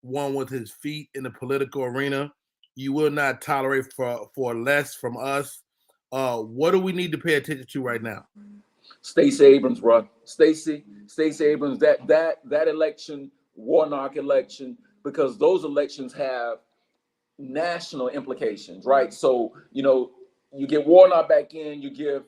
one with his feet in the political arena. You will not tolerate for less from us. What do we need to pay attention to right now? Stacey Abrams, bro. Stacey Abrams, that election, Warnock election, because those elections have national implications, right? So, you know, you get Warnock back in, you give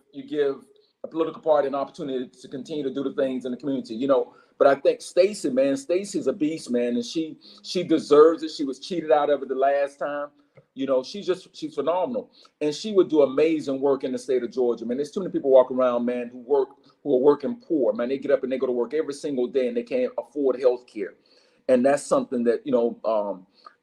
a political party an opportunity to continue to do the things in the community, you know. But I think Stacey, man, Stacey's a beast, man, and she deserves it. She was cheated out of it the last time. You know, she's phenomenal, and she would do amazing work in the state of Georgia. Man, there's too many people walking around, man, who are working poor. Man, they get up and they go to work every single day, and they can't afford health care, and that's something that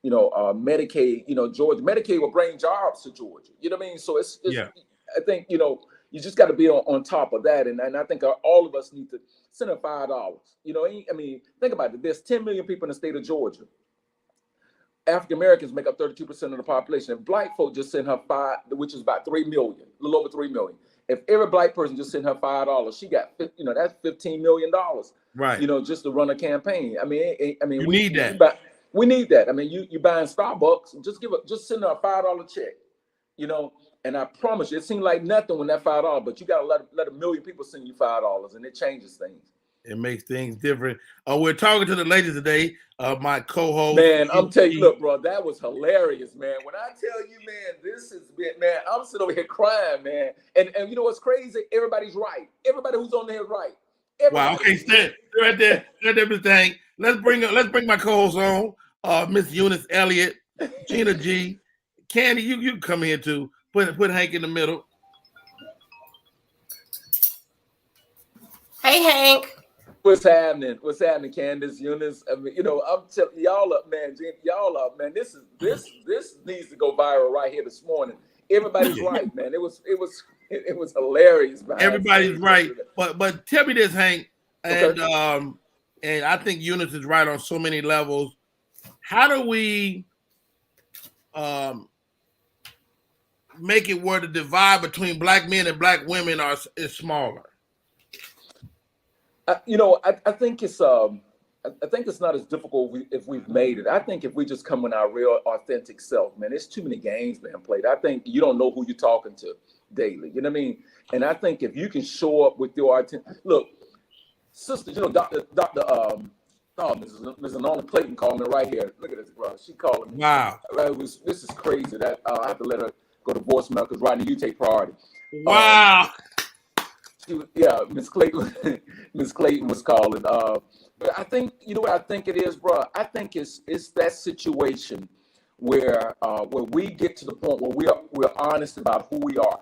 Medicaid. You know, Georgia Medicaid will bring jobs to Georgia. You know what I mean? So it's I think, you know, you just got to be on top of that, and I think all of us need to send her $5. You know, I mean, think about it. There's 10 million people in the state of Georgia. African Americans make up 32% of the population. If black folk just send her $5, which is about 3 million, a little over 3 million. If every black person just sent her $5, she got, you know, that's $15 million. Right. You know, just to run a campaign. I mean, we need that. We need that. I mean, you buying Starbucks, just send her a $5 check. You know, and I promise you, it seemed like nothing when that $5, but you got to let a million people send you $5, and it changes things. It makes things different. We're talking to the ladies today. My co-host. Man, I'm telling you, look, bro, that was hilarious, man. When I tell you, man, this is bit, man, I'm sitting over here crying, man. And you know what's crazy? Everybody's right. Everybody who's on there is right. Everybody. Wow. Okay, stand right there, Mr. Hank. Let's bring my co-host on, Miss Eunice Elliott, Gina G, Candy. You come here too. Put Hank in the middle. Hey, Hank. What's happening? What's happening, Candace, Eunice? I mean, you know, I'm telling y'all up, man. Y'all up, man. This needs to go viral right here this morning. Everybody's right, man. It was hilarious, man. Everybody's right, but tell me this, Hank, and Okay. And I think Eunice is right on so many levels. How do we make it where the divide between black men and black women is smaller? You know, I think it's not as difficult if we've made it. I think if we just come in our real authentic self, man, there's too many games being played. I think you don't know who you're talking to daily. You know what I mean? And I think if you can show up with your look, sister, you know, Mrs. Nona Clayton called me right here. Look at this, bro. She called me. Wow. This is crazy that I have to let her go to voicemail because Rodney, you take priority. Wow. Miss Clayton. Miss Clayton was calling. But I think, you know what I think it is, bro. I think it's that situation where we get to the point where we're honest about who we are.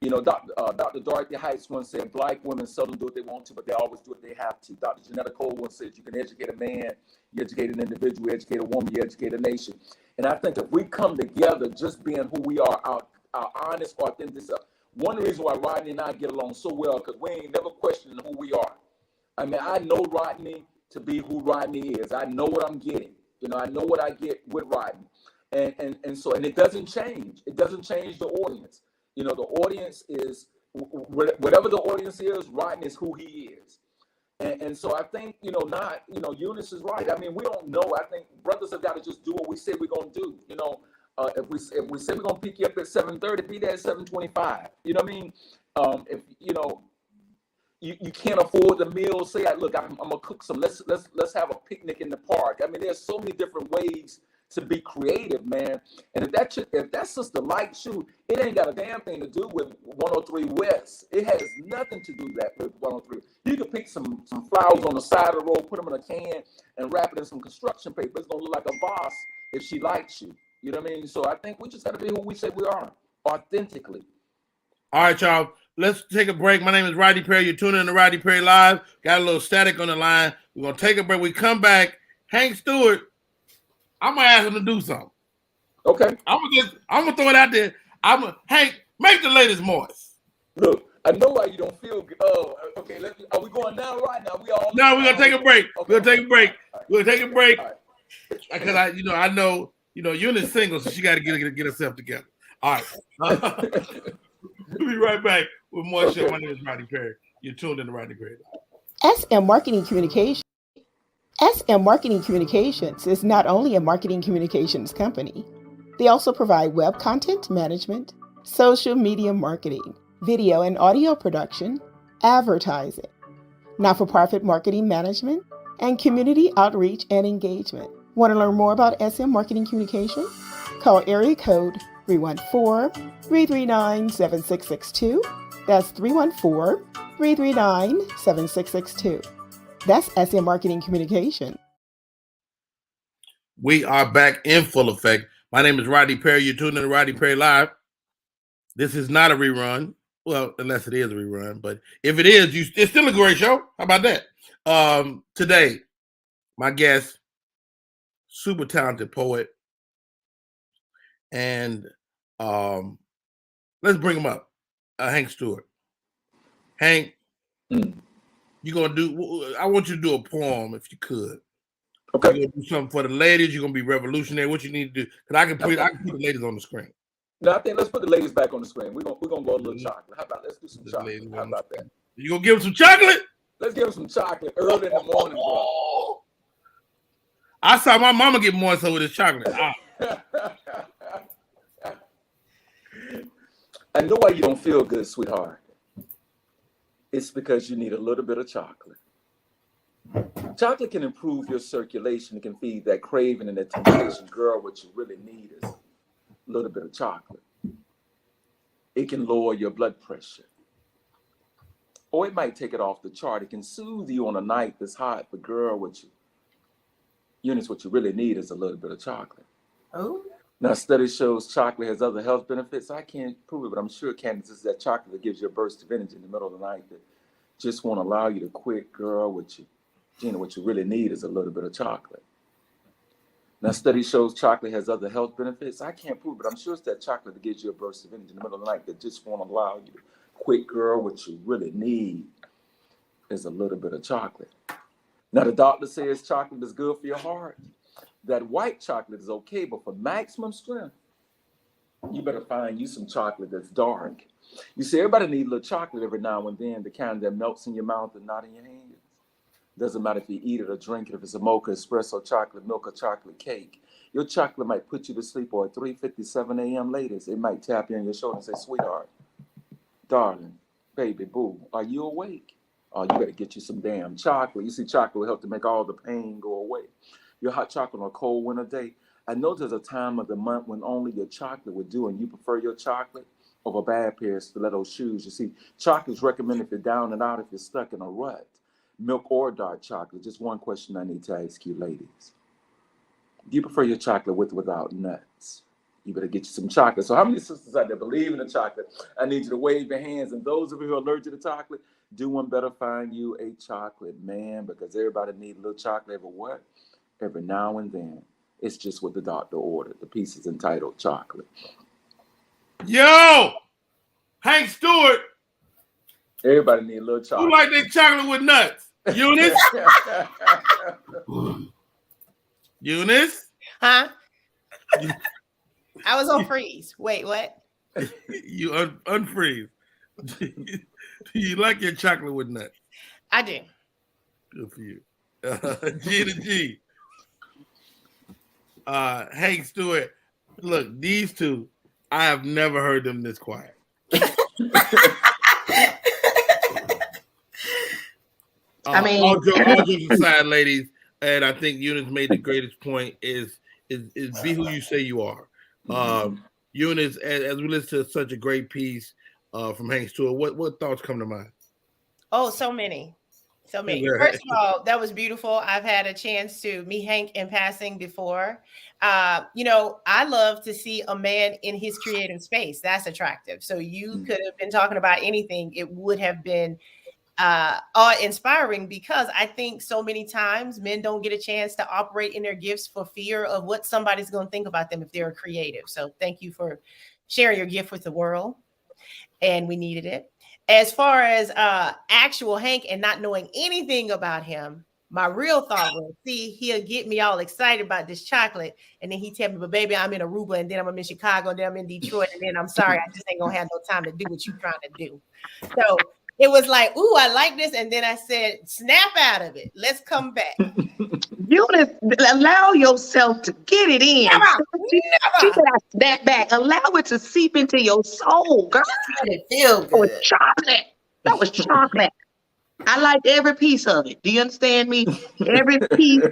You know, Dr. Dorothy Heights once said, Black women seldom do what they want to, but they always do what they have to. Dr. Janetta Cole once said, you can educate a man, you educate an individual, you educate a woman, you educate a nation. And I think if we come together just being who we are, our honest, authentic self, one reason why Rodney and I get along so well, because we ain't never questioning who we are. I mean, I know Rodney to be who Rodney is. I know what I'm getting. You know, I know what I get with Rodney. And so it doesn't change. It doesn't change the audience. You know, the audience is, whatever the audience is, Rodney is who he is. And so I think, Eunice is right. I mean, we don't know. I think brothers have got to just do what we say we're going to do. You know, if we say we're going to pick you up at 7:30, be there at 7:25. You know what I mean? If, you know, you can't afford the meal, say, look, I'm going to cook some. Let's have a picnic in the park. I mean, there's so many different ways to be creative, man. And if that's Sister Light shoe, it ain't got a damn thing to do with 103 West. It has nothing to do that with 103. You can pick some flowers on the side of the road, put them in a can, and wrap it in some construction paper. It's gonna look like a boss if she likes you. You know what I mean? So I think we just gotta be who we say we are, authentically. All right, y'all. Let's take a break. My name is Rodney Perry. You're tuning in to Rodney Perry Live. Got a little static on the line. We're gonna take a break. We come back. Hank Stewart, I'm gonna ask him to do something. Okay. I'm gonna throw it out there. Hank, make the ladies moist. Look, I know why you don't feel good. Oh, okay. Are we going now right now? No, we're gonna take a break. Okay. We're gonna take a break. We're gonna take a break. All right. Because I know, Eunice single, so she got to get herself together. All right. We'll be right back with more show. My name is Rodney Perry. You're tuned in to Rodney Perry. SM Marketing Communications. SM Marketing Communications is not only a marketing communications company. They also provide web content management, social media marketing, video and audio production, advertising, not-for-profit marketing management, and community outreach and engagement. Want to learn more about SM Marketing Communications? Call area code 314-339-7662. That's 314-339-7662. That's SM Marketing Communication. We are back in full effect. My name is Rodney Perry. You're tuned in to Rodney Perry Live. This is not a rerun. Well, unless it is a rerun. But if it is, it's still a great show. How about that? Today, my guest, super talented poet. And let's bring him up. Hank Stewart. Hank, you're gonna do. I want you to do a poem if you could. Okay. You're gonna do something for the ladies. You're gonna be revolutionary. What you need to do? Because I can put the ladies on the screen. No, I think let's put the ladies back on the screen. We're gonna go a little chocolate. How about let's do some chocolate? How about that? You gonna give them some chocolate? Let's give them some chocolate early in the morning, bro. I saw my mama get more so with this chocolate. I know why you don't feel good, sweetheart. It's because you need a little bit of chocolate. Chocolate can improve your circulation. It can feed that craving and that temptation. Girl, what you really need is a little bit of chocolate. It can lower your blood pressure. Or it might take it off the chart. It can soothe you on a night that's hot. But girl, what you really need is a little bit of chocolate. Oh. Now, study shows chocolate has other health benefits. I can't prove it, but I'm sure, Candace, it's that chocolate that gives you a burst of energy in the middle of the night that just won't allow you to quit. Girl, what you really need is a little bit of chocolate. Now, study shows chocolate has other health benefits. I can't prove it, but I'm sure it's that chocolate that gives you a burst of energy in the middle of the night that just won't allow you to quit. Girl, what you really need is a little bit of chocolate. Now, the doctor says chocolate is good for your heart. That white chocolate is okay, but for maximum strength, you better find you some chocolate that's dark. You see, everybody needs a little chocolate every now and then, the kind that melts in your mouth and not in your hands. Doesn't matter if you eat it or drink it, if it's a mocha, espresso, chocolate milk, or chocolate cake. Your chocolate might put you to sleep, or at 3:57 a.m. latest, it might tap you on your shoulder and say, sweetheart, darling, baby, boo, are you awake? Oh, you better get you some damn chocolate. You see, chocolate will help to make all the pain go away. Your hot chocolate on a cold winter day. I know there's a time of the month when only your chocolate would do, and you prefer your chocolate over bad pair of stiletto shoes. You see, chocolate's recommended if you're down and out, if you're stuck in a rut. Milk or dark chocolate. Just one question I need to ask you, ladies. Do you prefer your chocolate with or without nuts? You better get you some chocolate. So how many sisters out there believe in the chocolate? I need you to wave your hands. And those of you who are allergic to chocolate, do one better find you a chocolate, man, because everybody needs a little chocolate every what? Every now and then. It's just what the doctor ordered. The piece is entitled chocolate. Yo, Hank Stewart. Everybody needs a little chocolate. Who like their chocolate with nuts? Eunice? Eunice? Huh? I was on freeze. Wait, what? You unfreeze. Do you like your chocolate with nuts? I do. Good for you. G to G. Hank Stewart. Look, these two, I have never heard them this quiet. I mean, all jokes aside, ladies, and I think Eunice made the greatest point is be who you say you are. Eunice, as we listen to such a great piece from Hank Stewart, what thoughts come to mind? Oh, so many. First of all, that was beautiful. I've had a chance to meet Hank in passing before. I love to see a man in his creative space. That's attractive. So you could have been talking about anything. It would have been awe-inspiring, because I think so many times men don't get a chance to operate in their gifts for fear of what somebody's going to think about them if they're creative. So thank you for sharing your gift with the world, and we needed it. As far as actual Hank and not knowing anything about him, my real thought was, see, he'll get me all excited about this chocolate, and then he tell me, but baby, I'm in Aruba, and then I'm in Chicago, and then I'm in Detroit, and then I'm sorry, I just ain't gonna have no time to do what you're trying to do. So it was like, ooh, I like this. And then I said, snap out of it. Let's come back. Eunice, allow yourself to get it in. She said, I snap back. Allow it to seep into your soul, girl. It feel good. That was chocolate. That was chocolate. I liked every piece of it. Do you understand me? Every piece.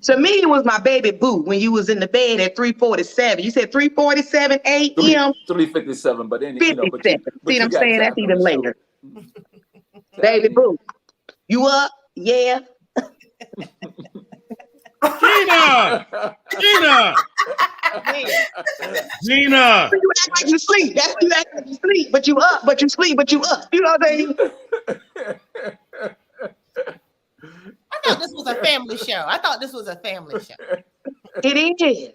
To me, it was my baby boo when you was in the bed at 3:47. You said 3:47 a.m. 3:57, but then 57. See what I'm saying? That's even later. Baby boo, you up? Yeah. Gina! You act like you sleep. That's you act like you sleep, but you up, but you sleep, but you up. You know what I mean? I thought this was a family show. It is.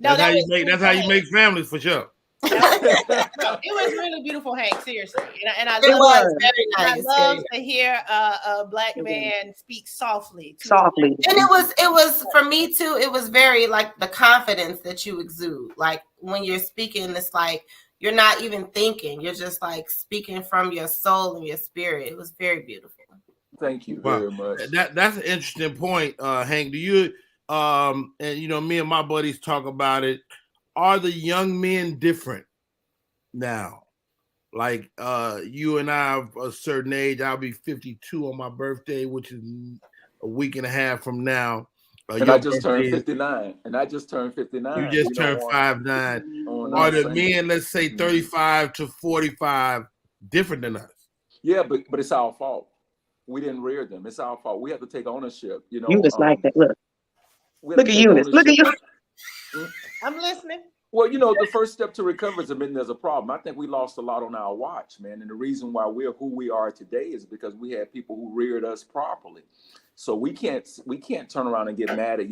No, that's how you make families, for sure. It was really beautiful, Hank. Seriously, and I It love, was very nice. I love to hear a black man speak softly. Softly, and it was for me too. It was very like the confidence that you exude. Like when you're speaking, it's like you're not even thinking. You're just like speaking from your soul and your spirit. It was very beautiful. Thank you very much. That's an interesting point, Hank. Do you and me and my buddies talk about it? Are the young men different now? Like you and I are a certain age. I'll be 52 on my birthday, which is a week and a half from now. And I just turned 59. You just turned 5'9". Are the men, let's say 35 to 45, different than us? Yeah, but it's our fault. We didn't rear them. It's our fault. We have to take ownership. You just like that. Look at Eunice. Look at you. I'm listening. Well, the first step to recovery is admitting there's a problem. I think we lost a lot on our watch, man. And the reason why we're who we are today is because we had people who reared us properly. So we can't turn around and get mad at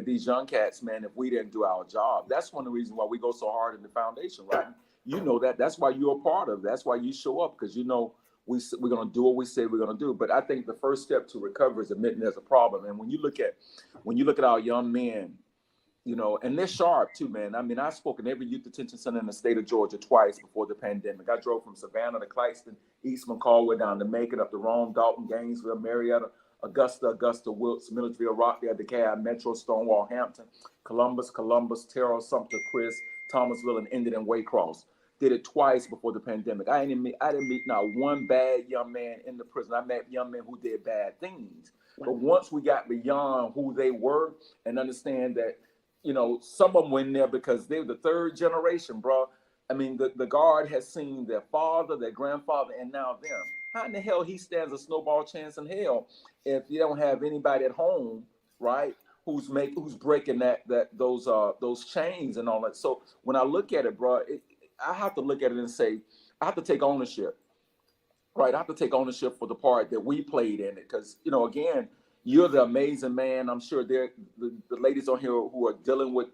these young cats, man, if we didn't do our job. That's one of the reasons why we go so hard in the foundation, right? You know that. That's why you're a part of it. That's why you show up, because we're going to do what we say we're going to do. But I think the first step to recovery is admitting there's a problem. And when you look at our young men, and they're sharp too, man. I mean, I've spoken every youth detention center in the state of Georgia twice before the pandemic. I drove from Savannah to Clayton, Eastman, Caldwell, down to Macon, up to Rome, Dalton, Gainesville, Marietta, Augusta, Wilkes, Milledgeville, Rockdale, DeKalb, Metro, Stonewall, Hampton, Columbus, Terrell, Sumter, Chris, Thomasville, and ended in Waycross. Did it twice before the pandemic. I didn't meet not one bad young man in the prison. I met young men who did bad things. But once we got beyond who they were and understand that, some of them went there because they were the third generation, bro. I mean, the guard has seen their father, their grandfather, and now them. How in the hell he stands a snowball chance in hell if you don't have anybody at home, right, who's breaking those chains and all that. So when I look at it, bro, I have to look at it and say, I have to take ownership, right? I have to take ownership for the part that we played in it, because again, you're the amazing man. I'm sure the ladies on here who are dealing with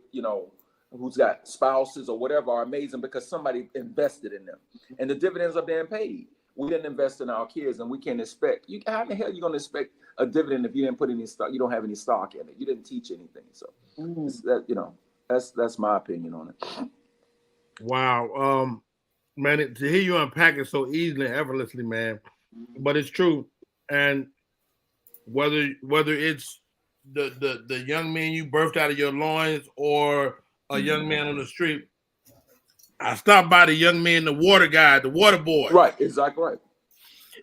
who's got spouses or whatever are amazing because somebody invested in them, and the dividends are being paid. We didn't invest in our kids, and we can't expect you. How the hell are you going to expect a dividend if you didn't put any stock? You don't have any stock in it. You didn't teach anything. So that's my opinion on it. Wow, man, to hear you unpack it so easily and effortlessly, man. But it's true, and whether it's the young man you birthed out of your loins or a young man on the street, I stopped by the young man, the water guy, the water boy. Right, exactly right.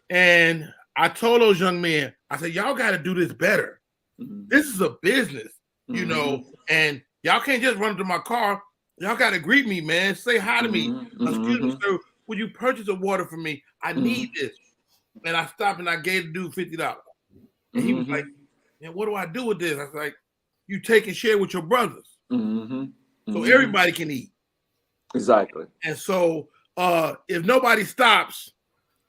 And I told those young men, I said, y'all got to do this better. Mm-hmm. This is a business, and y'all can't just run to my car. Y'all got to greet me, man. Say hi to me. Excuse me, sir. Would you purchase a water for me? I need this. And I stopped and I gave the dude $50. And he was like, man, what do I do with this? I was like, you take and share with your brothers. So everybody can eat. Exactly. And so if nobody stops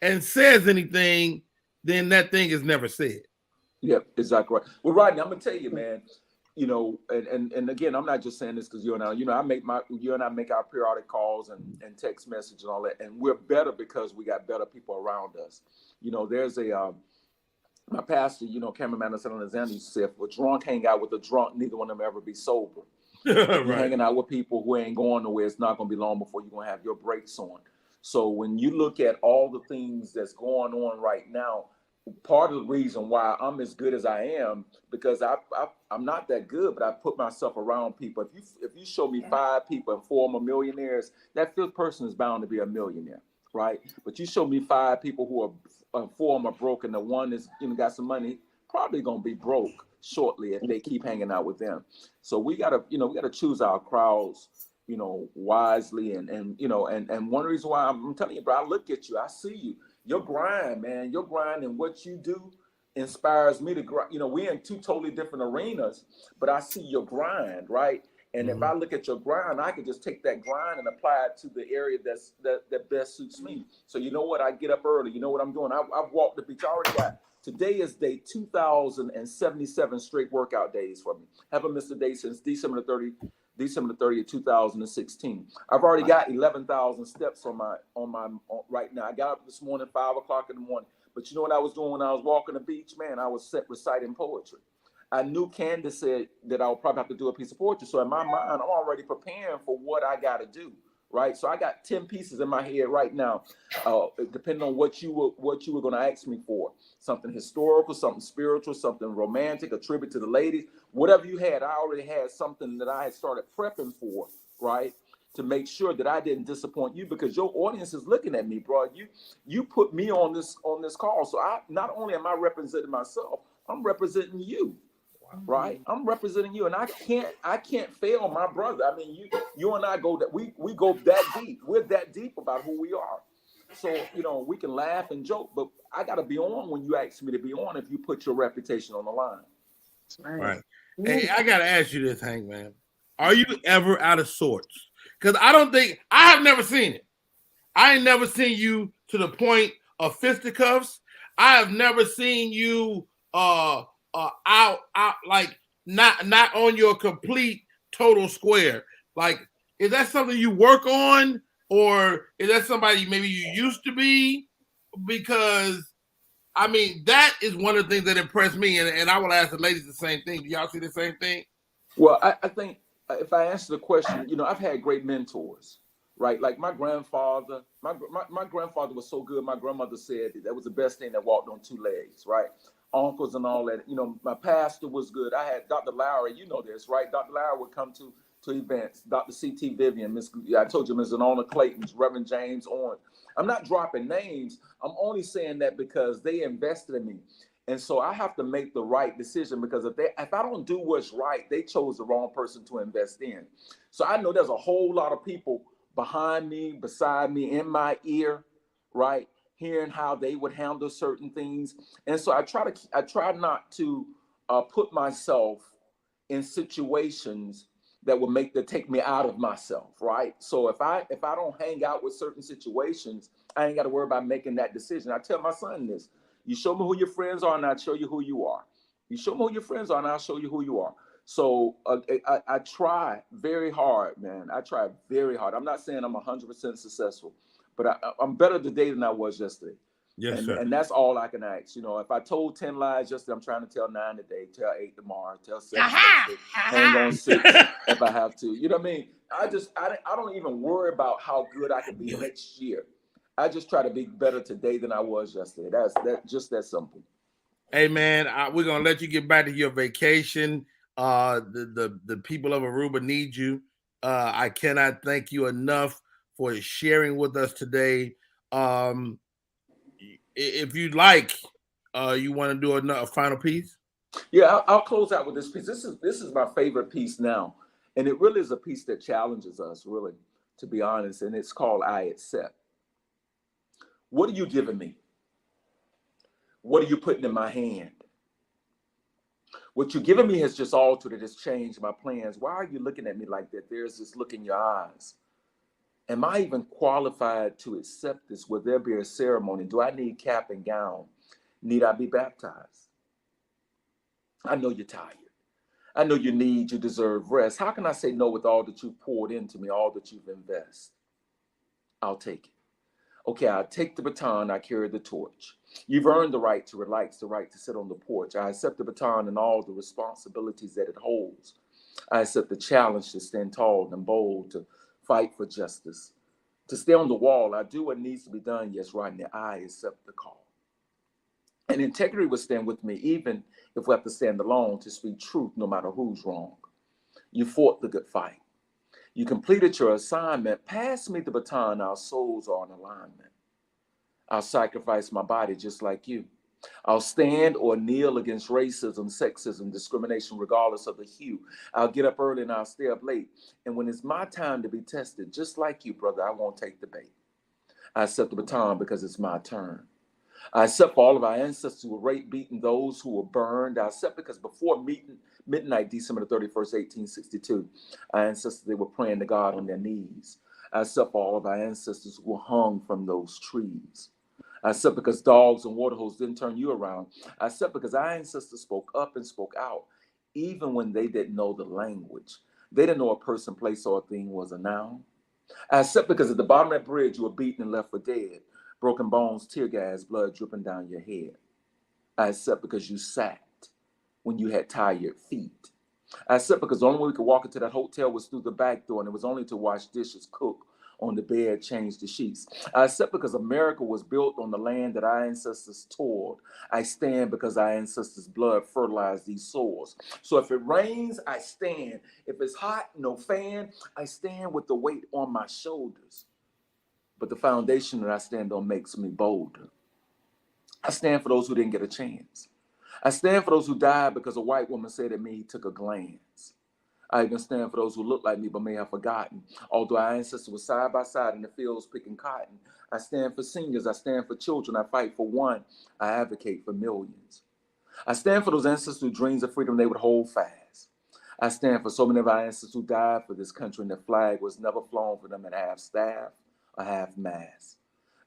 and says anything, then that thing is never said. Yep, exactly right. Well, Rodney, I'm gonna tell you, man, and again, I'm not just saying this because you and I make our periodic calls and text message and all that, and we're better because we got better people around us. There's my pastor, cameraman St. Alexander used to say, if a drunk hang out with a drunk, neither one of them ever be sober. Right. You're hanging out with people who ain't going nowhere, it's not going to be long before you're going to have your brakes on. So when you look at all the things that's going on right now, part of the reason why I'm as good as I am, because I'm not that good, but I put myself around people. If you show me 5 people and 4 of them are millionaires, that 5th person is bound to be a millionaire, right? But you show me 5 people who are 4 of them are broke, and the one is got some money, probably gonna be broke shortly if they keep hanging out with them. So we gotta choose our crowds, wisely, and one reason why I'm telling you, bro, I look at you, I see you, your grind, man, your grind and what you do inspires me to grind. We're in 2 totally different arenas, but I see your grind, right? And if I look at your grind, I can just take that grind and apply it to the area that best suits me. So you know what? I get up early. You know what I'm doing? I've walked the beach. I already got. Today is day 2,077 straight workout days for me. Haven't missed a day since December 30th, 2016. I've already got 11,000 steps on my right now. I got up this morning 5 o'clock in the morning. But you know what I was doing when I was walking the beach? Man, I was reciting poetry. I knew Candace said that I would probably have to do a piece of poetry. So in my mind, I'm already preparing for what I got to do, right? So I got 10 pieces in my head right now, depending on what you were going to ask me for. Something historical, something spiritual, something romantic, a tribute to the ladies. Whatever you had, I already had something that I had started prepping for, right? To make sure that I didn't disappoint you, because your audience is looking at me, bro. You put me on this call. So I not only am I representing myself, I'm representing you. Right, I'm representing you, and I can't fail my brother. I mean, you and I go that we go that deep. We're that deep about who we are. So we can laugh and joke, but I got to be on when you ask me to be on. If you put your reputation on the line, right? Hey, I got to ask you this, Hank, man. Are you ever out of sorts? Because I have never seen it. I ain't never seen you to the point of fisticuffs. I have never seen you out like not on your complete total square. Like, is that something you work on, or is that somebody maybe you used to be? Because I mean, that is one of the things that impressed me, and I will ask the ladies the same thing. Do y'all see the same thing? Well, I think if I answer the question, I've had great mentors, right? Like my grandfather, my grandfather was so good. My grandmother said that was the best thing that walked on 2 legs, right? Uncles and all that. My pastor was good. I had Dr. Lowry, this, right? Dr. Lowry would come to events. Dr. C.T. Vivian, I told you, Ms. Anona Clayton, Reverend James Owen. I'm not dropping names. I'm only saying that because they invested in me. And so I have to make the right decision, because if I don't do what's right, they chose the wrong person to invest in. So I know there's a whole lot of people behind me, beside me, in my ear, right? Hearing how they would handle certain things. And so I try not to put myself in situations that will take me out of myself, right? So if I don't hang out with certain situations, I ain't got to worry about making that decision. I tell my son this: you show me who your friends are, and I'll show you who you are. You show me who your friends are, and I'll show you who you are. So I try very hard, man. I try very hard. I'm not saying I'm 100% successful, but I'm better today than I was yesterday. Yes, sir. And that's all I can ask. You know, if I told 10 lies yesterday, I'm trying to tell 9 today, tell 8 tomorrow, tell 7, hang on 6 if I have to. You know what I mean? I don't even worry about how good I can be next year. I just try to be better today than I was yesterday. That's just that simple. Hey, man, we're gonna let you get back to your vacation. The people of Aruba need you. I cannot thank you enough for sharing with us today. If you'd like, you want to do a final piece? Yeah, I'll close out with this piece. This is my favorite piece now, and it really is a piece that challenges us, really, to be honest. And it's called "I Accept." What are you giving me? What are you putting in my hand? What you're giving me has just altered it, has changed my plans. Why are you looking at me like that? There's this look in your eyes. Am I even qualified to accept this? Will there be a ceremony? Do I need cap and gown? Need I be baptized? I know you're tired. I know you deserve rest. How can I say no with all that you've poured into me, all that you've invested? I'll take it. Okay, I'll take the baton, I carry the torch. You've earned the right to relax, the right to sit on the porch. I accept the baton and all the responsibilities that it holds. I accept the challenge to stand tall and bold, to fight for justice, to stay on the wall. I do what needs to be done. Yes, Rodney, I accept the call. And integrity will stand with me, even if we have to stand alone, to speak truth no matter who's wrong. You fought the good fight. You completed your assignment. Pass me the baton. Our souls are in alignment. I'll sacrifice my body just like you. I'll stand or kneel against racism, sexism, discrimination, regardless of the hue. I'll get up early and I'll stay up late. And when it's my time to be tested, just like you, brother, I won't take the bait. I accept the baton because it's my turn. I accept for all of our ancestors who were raped, beaten, those who were burned. I accept because before midnight, December the 31st, 1862, our ancestors, they were praying to God on their knees. I accept for all of our ancestors who were hung from those trees. I accept because dogs and water holes didn't turn you around. I accept because our ancestors spoke up and spoke out, even when they didn't know the language. They didn't know a person, place, or a thing was a noun. I accept because at the bottom of that bridge, you were beaten and left for dead. Broken bones, tear gas, blood dripping down your head. I accept because you sat when you had tired feet. I accept because the only way we could walk into that hotel was through the back door, and it was only to wash dishes, cook on the bed, change the sheets. I accept because America was built on the land that our ancestors toiled. I stand because our ancestors' blood fertilized these soils. So if it rains, I stand. If it's hot, no fan, I stand with the weight on my shoulders. But the foundation that I stand on makes me bolder. I stand for those who didn't get a chance. I stand for those who died because a white woman said at me, he took a glance. I even stand for those who look like me but may have forgotten. Although our ancestors were side by side in the fields picking cotton, I stand for seniors. I stand for children. I fight for one. I advocate for millions. I stand for those ancestors whose dreams of freedom they would hold fast. I stand for so many of our ancestors who died for this country and the flag was never flown for them at half staff or half mast.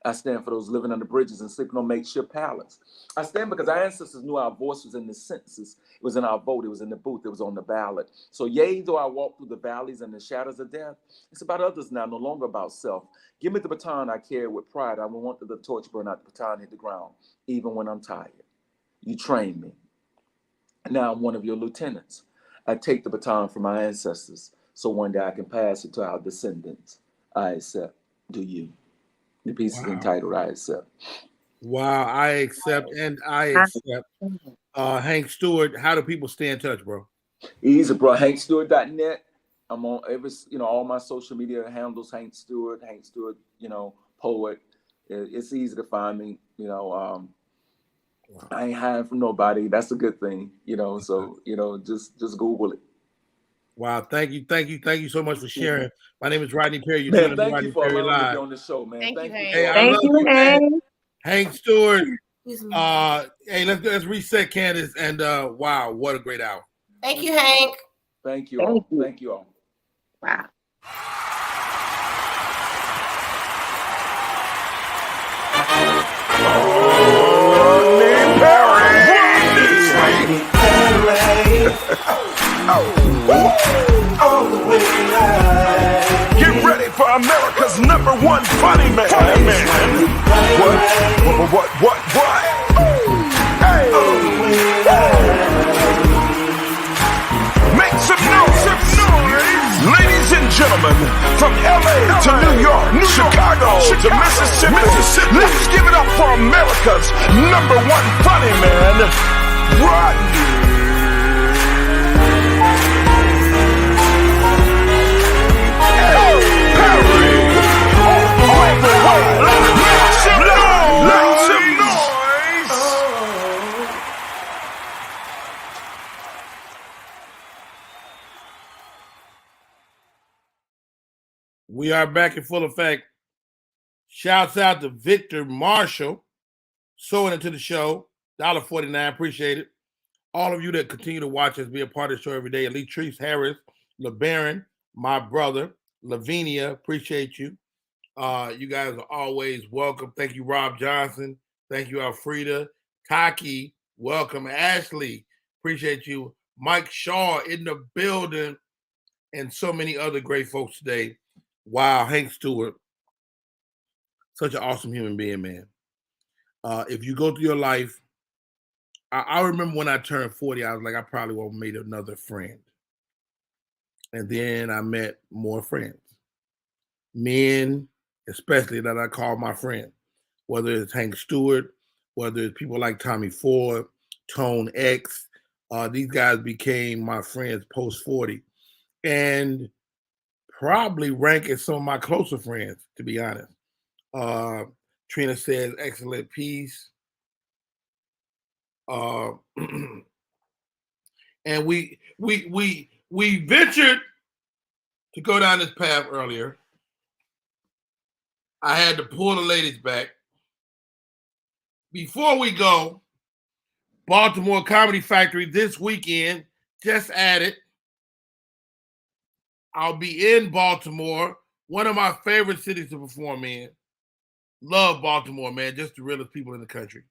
I stand for those living under bridges and sleeping on makeshift pallets. I stand because our ancestors knew our voice was in the census. It was in our vote. It was in the booth. It was on the ballot. So yea, though I walk through the valleys and the shadows of death, it's about others now, no longer about self. Give me the baton I carry with pride. I want the torch burn out, the baton hit the ground, even when I'm tired. You trained me. Now I'm one of your lieutenants. I take the baton from my ancestors so one day I can pass it to our descendants. I accept. Do you? The piece is entitled I Accept. Wow, I accept and I accept. Hank Stewart, how do people stay in touch, bro? Easy, bro. HankStewart.net. I'm on all my social media handles. Hank Stewart, poet. It's easy to find me. I ain't hiding from nobody. That's a good thing. So just Google it. Wow, thank you so much for sharing. My name is Rodney Perry. Man, thank you for allowing me to be on the show, man. Thank you, Hank. Hey, Thank you, Hank. Hank Stewart. Hey, let's reset, Candace. And wow, what a great hour. Thank you, Hank. Thank you all. Thank you all. Wow. Get ready for America's #1 funny man. What? Hey. Make some noise. Ladies and gentlemen, from LA to New York, Chicago to Mississippi, let's give it up for America's #1 funny man, Rodney. We are back in full effect. Shouts out to Victor Marshall, sewing into the show. $1.49, appreciate it. All of you that continue to watch us, be a part of the show every day. Latrice Harris, LeBaron, my brother, Lavinia, appreciate you. You guys are always welcome. Thank you, Rob Johnson. Thank you, Alfreda. Taki, welcome. Ashley, appreciate you. Mike Shaw in the building, and so many other great folks today. Wow, Hank Stewart, such an awesome human being, man. If you go through your life, I remember when I turned 40, I was like, I probably won't meet another friend. And then I met more friends. Men, especially, that I call my friend. Whether it's Hank Stewart, whether it's people like Tommy Ford, Tone X, these guys became my friends post-40. And probably rank as some of my closer friends, to be honest. Trina says, excellent piece. And we ventured to go down this path earlier. I had to pull the ladies back. Before we go, Baltimore Comedy Factory this weekend, just added. I'll be in Baltimore, one of my favorite cities to perform in. Love Baltimore, man. Just the realest people in the country.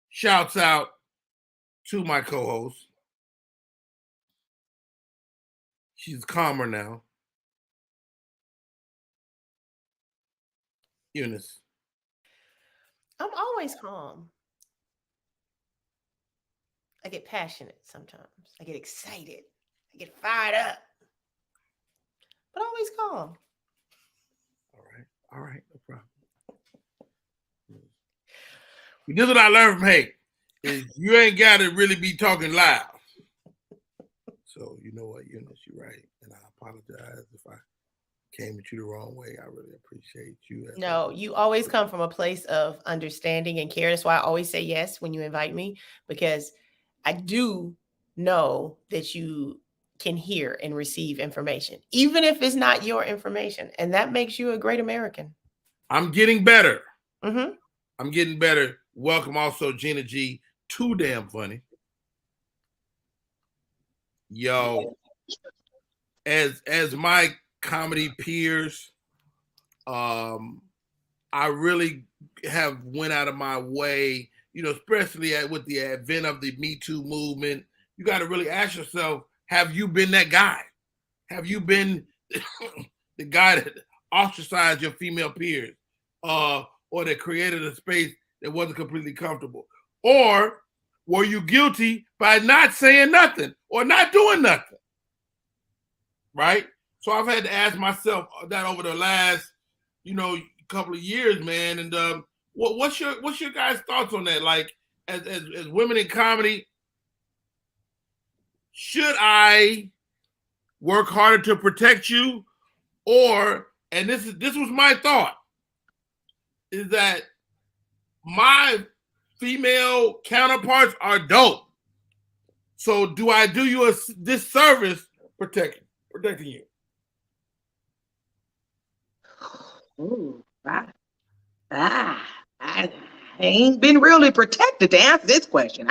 Shouts out to my co-host. She's calmer now. Eunice. I'm always calm. I get passionate sometimes. I get excited. I get fired up. But always calm. All right, no problem. This is what I learned from Hank, is you ain't got to really be talking loud. So you know what, Eunice, you're right. And I apologize if I came at you the wrong way. I really appreciate you. No, you always come from a place of understanding and care. That's why I always say yes when you invite me, because I do know that you can hear and receive information, even if it's not your information. And that makes you a great American. I'm getting better. Mm-hmm. I'm getting better. Welcome also, Gina G. Too damn funny. Yo, as my comedy peers, I really have went out of my way, especially with the advent of the Me Too movement. You got to really ask yourself, have you been that guy? Have you been the guy that ostracized your female peers, or that created a space that wasn't completely comfortable? Or were you guilty by not saying nothing or not doing nothing? Right? So I've had to ask myself that over the last, couple of years, man. And what's your guys' thoughts on that? Like, as women in comedy, should I work harder to protect you, or, and this was my thought, is that my female counterparts are dope. So do I do you a disservice protecting you? Ooh, I ain't been really protected to answer this question.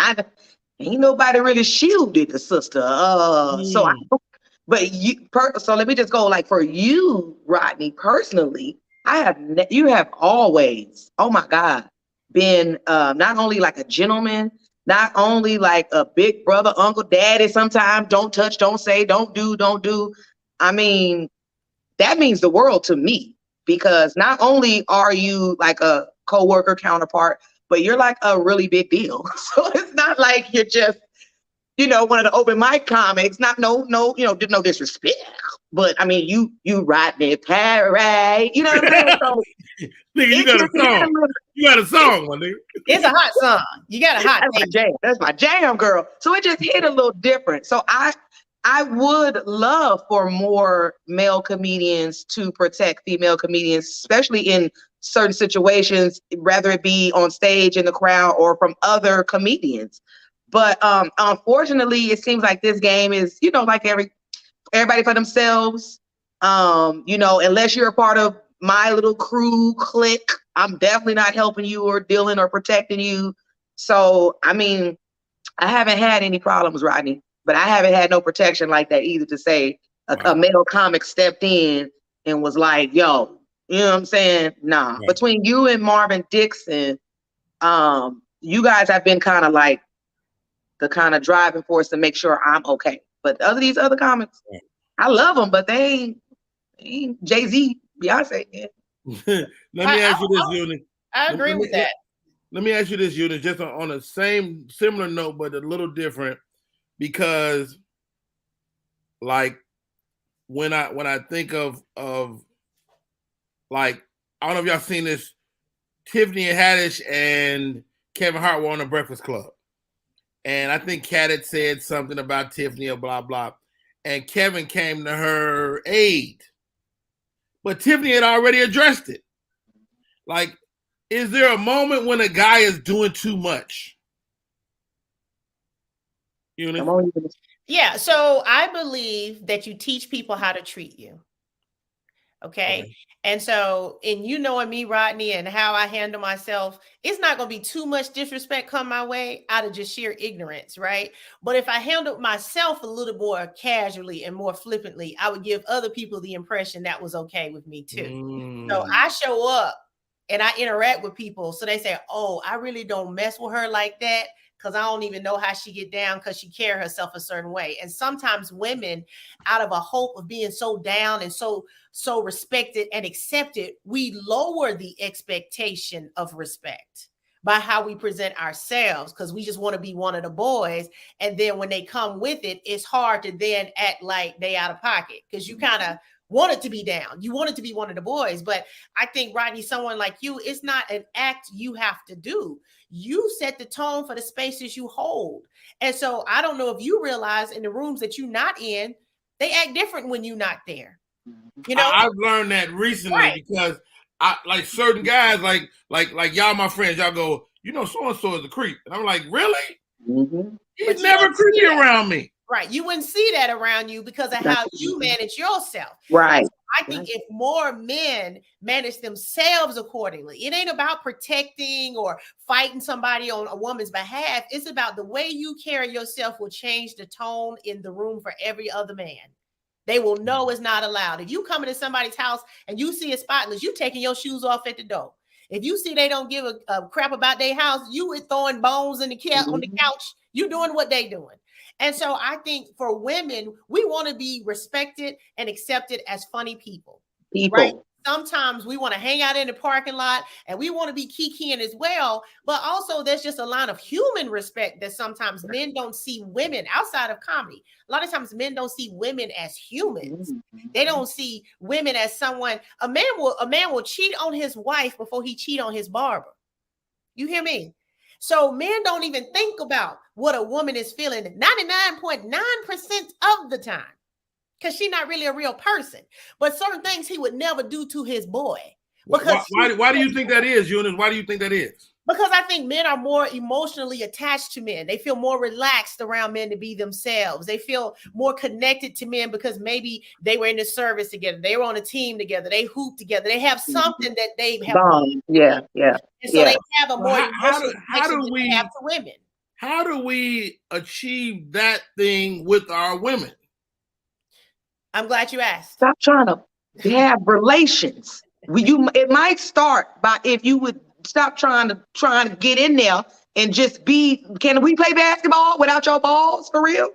ain't nobody really shielded the sister. So let me just go like for you, Rodney, personally, you have always, oh my God, been not only like a gentleman, not only like a big brother, uncle, daddy, sometimes don't touch, don't say, don't do. I mean, that means the world to me because not only are you like a coworker counterpart, but you're like a really big deal. So it's not like you're just, one of the open mic comics, no disrespect, but I mean, you Rodney Perry, you know what I'm saying? So nigga, you got a song. You got a song, my nigga. It's a hot song. You got a hot That's my jam. That's my jam, girl. So it just hit a little different. So I would love for more male comedians to protect female comedians, especially in certain situations, whether it be on stage in the crowd or from other comedians. But unfortunately, it seems like this game is, like everybody for themselves. Unless you're a part of my little crew clique, I'm definitely not helping you or dealing or protecting you. So, I mean, I haven't had any problems, Rodney, but I haven't had no protection like that either to say a male comic stepped in and was like, yo, you know what I'm saying? Nah. Right. Between you and Marvin Dixon, you guys have been kind of like the kind of driving force to make sure I'm okay. But these other comics, I love them, but they ain't Jay-Z, Beyonce. Yeah. Let me ask you this, Eunice. I agree with that. Let me ask you this, Eunice, just on a similar note, but a little different, because like when I think of like, I don't know if y'all seen this, Tiffany Haddish and Kevin Hart were on the Breakfast Club. And I think Kat had said something about Tiffany or blah, blah. And Kevin came to her aid. But Tiffany had already addressed it. Like, is there a moment when a guy is doing too much? Yeah, so I believe that you teach people how to treat you. Okay. And so, and knowing me, Rodney, and how I handle myself, it's not going to be too much disrespect come my way out of just sheer ignorance, right? But if I handled myself a little more casually and more flippantly, I would give other people the impression that was okay with me too. So I show up and I interact with people. So they say, oh, I really don't mess with her like that, because I don't even know how she get down because she carry herself a certain way. And sometimes women, out of a hope of being so down and so respected and accepted, we lower the expectation of respect by how we present ourselves, because we just want to be one of the boys. And then when they come with it, it's hard to then act like they out of pocket, because you kind of want it to be down. You want it to be one of the boys. But I think, Rodney, someone like you, it's not an act you have to do. You set the tone for the spaces you hold. And so I don't know if you realize in the rooms that you're not in, they act different when you're not there. I've learned that recently, because I like certain guys, like y'all, my friends, y'all go, so-and-so is a creep. And I'm like, really? Mm-hmm. He's never creepy around me. Right. You wouldn't see that around you because of how you manage yourself. Right. So I think if more men manage themselves accordingly, it ain't about protecting or fighting somebody on a woman's behalf. It's about the way you carry yourself will change the tone in the room for every other man. They will know it's not allowed. If you come into somebody's house and you see it spotless, you taking your shoes off at the door. If you see they don't give a crap about their house, you is throwing bones on the couch. You doing what they doing. And so I think for women, we want to be respected and accepted as funny people. Right? Sometimes we want to hang out in the parking lot and we want to be kikiing as well. But also there's just a line of human respect that sometimes men don't see women outside of comedy. A lot of times men don't see women as humans. They don't see women as someone. A man will cheat on his wife before he cheat on his barber. You hear me? So men don't even think about what a woman is feeling 99.9% of the time, because she's not really a real person. But certain things he would never do to his boy. Because why do you think that is, Eunice? Why do you think that is? Because I think men are more emotionally attached to men. They feel more relaxed around men to be themselves. They feel more connected to men because maybe they were in the service together. They were on a team together. They hoop together. They have something that they have. Yeah. And so they have a more emotional connection than they have to women. How do we achieve that thing with our women? I'm glad you asked. Stop trying to have relations. It might start by if you would stop trying to get in there and just be. Can we play basketball without your balls for real?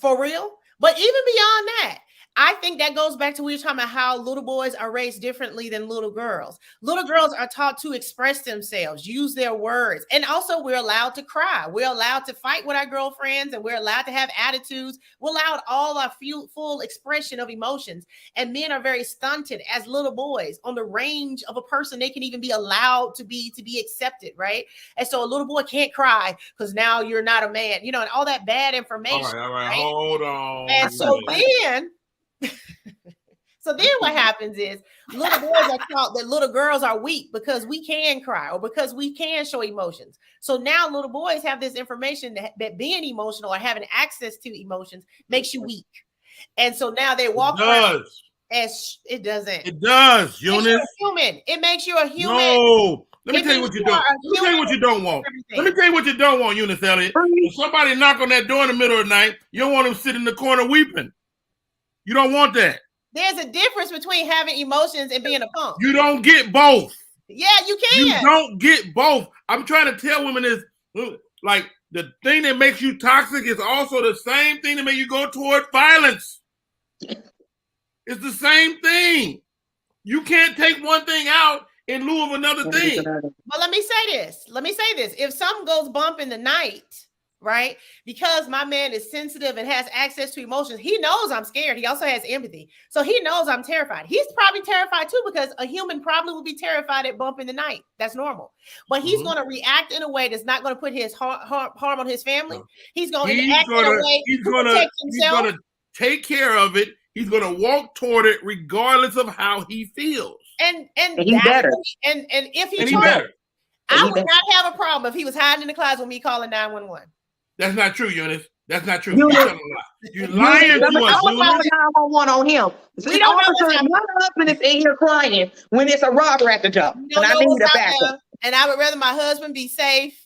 For real? But even beyond that, I think that goes back to we were talking about how little boys are raised differently than little girls. Little girls are taught to express themselves, use their words. And also we're allowed to cry. We're allowed to fight with our girlfriends, and we're allowed to have attitudes. We're allowed all our full expression of emotions. And men are very stunted as little boys on the range of a person they can even be allowed to be accepted, right? And so a little boy can't cry because now you're not a man, and all that bad information. All right, right? hold on. And so then what happens is little boys are taught that little girls are weak because we can cry or because we can show emotions. So now little boys have this information that being emotional or having access to emotions makes you weak. And so now they walk around as it doesn't. It does, Eunice. It makes you a human. No. Let me tell you what you don't. Let me tell you what you don't want. Let me tell you what you don't want, Eunice Elliott. If somebody knock on that door in the middle of the night, you don't want them sitting in the corner weeping. You don't want that. There's a difference between having emotions and being a punk. You don't get both. Yeah, you can. You don't get both. I'm trying to tell women is like the thing that makes you toxic is also the same thing that makes you go toward violence. It's the same thing. You can't take one thing out in lieu of another thing. But let me say this. If something goes bump in the night, right? Because my man is sensitive and has access to emotions. He knows I'm scared. He also has empathy. So he knows I'm terrified. He's probably terrified too, because a human probably would be terrified at bump in the night. That's normal. But he's going to react in a way that's not going to put his harm on his family. He's going to act in a way to protect himself. He's going to take care of it. He's going to walk toward it regardless of how he feels. And he's better. And if he's better. I would not have a problem if he was hiding in the closet with me calling 911. That's not true, Eunice. That's not true. You're lying to us, Eunice. 911 on him. We don't know what's happening. My husband is in here crying when it's a robber at the job, and I need a backup. And I would rather my husband be safe,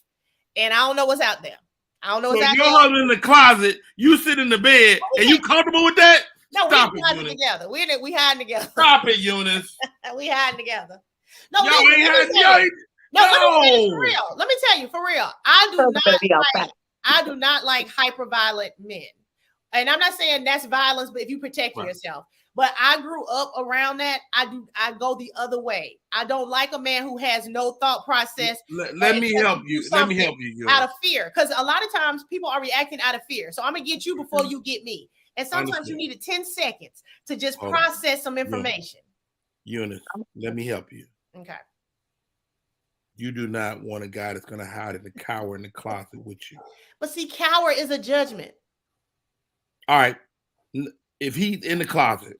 and I don't know what's out there. I don't know what's out there. Your husband in the closet, you sit in the bed, and you comfortable with that? No, Stop we hiding together. We hiding together. Stop it, Eunice. We hiding together. No, y'all ain't hiding. Let me tell you, for real. I do not like hyper-violent men. And I'm not saying that's violence, but if you protect yourself. But I grew up around that. I go the other way. I don't like a man who has no thought process. Let me help you. Let me help you. Out of fear. Because a lot of times people are reacting out of fear. So I'm going to get you before you get me. And sometimes you need 10 seconds to just process some information. Eunice, let me help you. Okay. You do not want a guy that's going to hide in the cower in the closet with you. But see, cower is a judgment. All right. If he's in the closet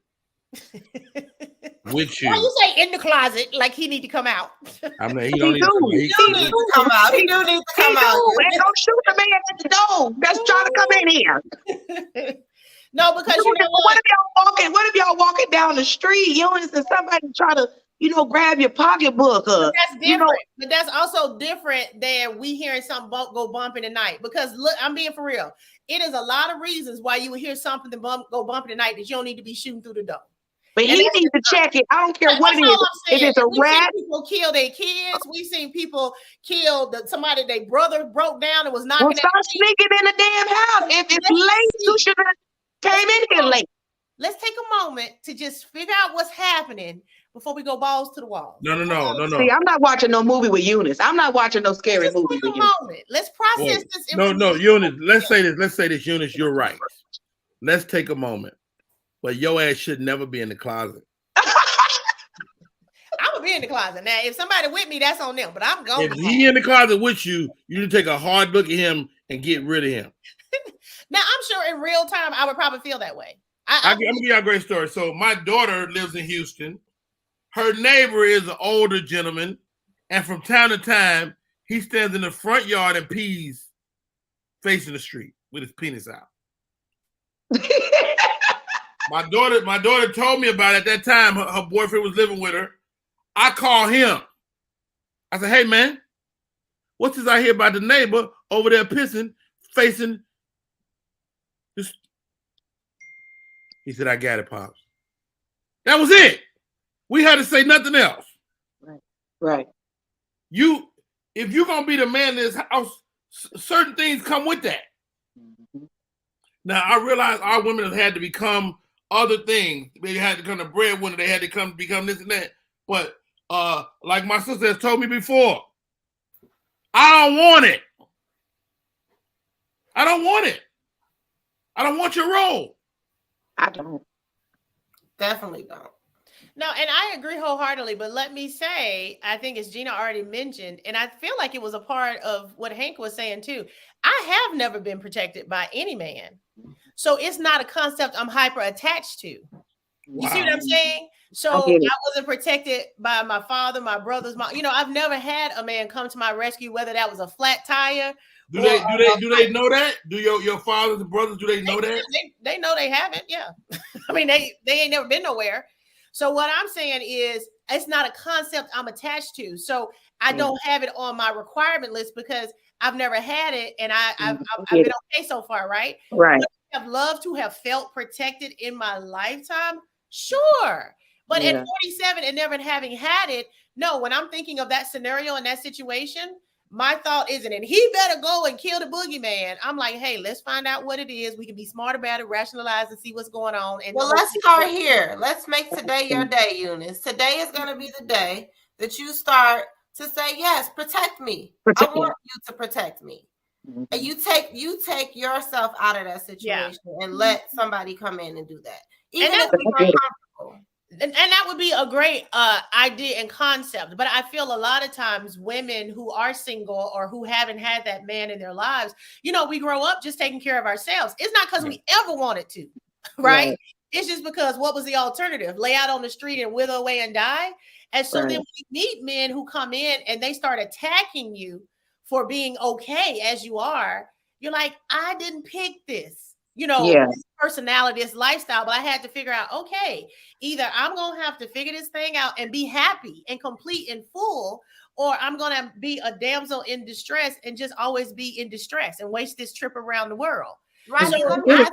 with you. Why you say in the closet like he need to come out? I mean, he don't need to come out. He do need to come out. And don't shoot the man at the door that's trying to come in here. No, because you know what? What if y'all walking down the street, and somebody try to, grab your pocketbook? But that's different. But that's also different than we hearing something go bump in the night. Because look, I'm being for real. It is a lot of reasons why you would hear something go bump in the night that you don't need to be shooting through the door. But he needs to check it. I don't care what it is. If it's a rat, people kill their kids. We've seen people kill somebody their brother broke down and was knocking. Well, stop sneaking in the damn house. If it's late, you should have came in here late. Let's take a moment to just figure out what's happening before we go balls to the wall. No. See, I'm not watching no movie with Eunice. I'm not watching no scary movie with Eunice. Let's process this information. No, Eunice. Let's say this, Eunice. You're right. Let's take a moment. But your ass should never be in the closet. I'm gonna be in the closet now. If somebody with me, that's on them. But I'm going. If he in the closet with you, you need to take a hard look at him and get rid of him. Now, I'm sure in real time, I would probably feel that way. I'm going to give you a great story. So my daughter lives in Houston. Her neighbor is an older gentleman. And from time to time, he stands in the front yard and pees facing the street with his penis out. My daughter told me about it at that time. Her boyfriend was living with her. I called him. I said, hey, man, what's this I hear about the neighbor over there pissing facing this. He said, I got it, Pops. That was it. We had to say nothing else. Right. If you're going to be the man in this house, certain things come with that. Mm-hmm. Now, I realize our women have had to become other things. They had to become a breadwinner. They had to become this and that. But like my sister has told me before, I don't want it. I don't want it. I don't want your role. I don't. Definitely don't. No, and I agree wholeheartedly, but let me say, I think as Gina already mentioned, and I feel like it was a part of what Hank was saying too, I have never been protected by any man. So it's not a concept I'm hyper attached to. You see what I'm saying? So I wasn't protected by my father, my brothers, I've never had a man come to my rescue, whether that was a flat tire. Do they know that? Do your fathers and brothers, do they know that? They know they haven't, yeah. I mean, they ain't never been nowhere. So what I'm saying is it's not a concept I'm attached to. So I don't have it on my requirement list because I've never had it and I've been okay so far, right? Right. Would I have loved to have felt protected in my lifetime? Sure. But at 47 and never having had it, no, when I'm thinking of that scenario and that situation, my thought isn't, and he better go and kill the boogeyman. I'm like, hey, let's find out what it is. We can be smart about it, rationalize and see what's going on. And well, let's start here. Let's make today your day, Eunice. Today is going to be the day that you start to say, yes, protect me. I want you to protect me. Mm-hmm. And you take yourself out of that situation and let somebody come in and do that. Even if you're uncomfortable. And that would be a great idea and concept. But I feel a lot of times women who are single or who haven't had that man in their lives, we grow up just taking care of ourselves. It's not because we ever wanted to, right? It's just because what was the alternative? Lay out on the street and wither away and die? And so then we meet men who come in and they start attacking you for being okay as you are. You're like, I didn't pick this. This personality, this lifestyle, but I had to figure out, okay, either I'm going to have to figure this thing out and be happy and complete and full, or I'm going to be a damsel in distress and just always be in distress and waste this trip around the world. Right. So I do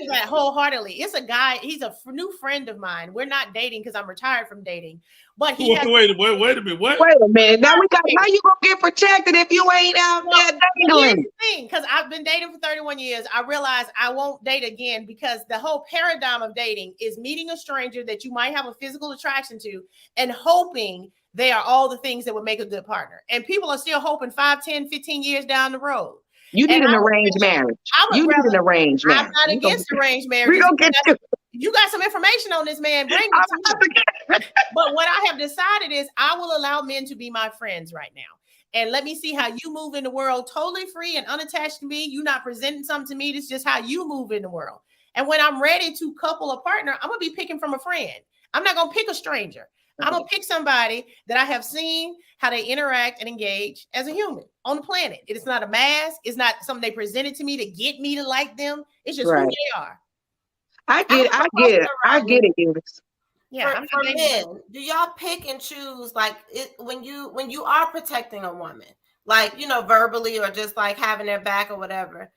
that wholeheartedly. It's a guy, he's a new friend of mine. We're not dating because I'm retired from dating. But he wait a minute. What? Wait a minute. Now how you gonna get protected if you ain't out there dating? Because I've been dating for 31 years. I realize I won't date again because the whole paradigm of dating is meeting a stranger that you might have a physical attraction to and hoping they are all the things that would make a good partner. And people are still hoping 5, 10, 15 years down the road. You need an arranged marriage. You need an arranged marriage. I'm not against arranged marriage. We gonna get you. You got some information on this man. Bring it to me. But what I have decided is I will allow men to be my friends right now. And let me see how you move in the world totally free and unattached to me. You're not presenting something to me. This is just how you move in the world. And when I'm ready to couple a partner, I'm going to be picking from a friend. I'm not going to pick a stranger. I'm going to pick somebody that I have seen how they interact and engage as a human on the planet. It is not a mask. It's not something they presented to me to get me to like them. It's just who they are. I get it, Eunice. Yeah, for men, do y'all pick and choose when you are protecting a woman, verbally or just like having their back or whatever?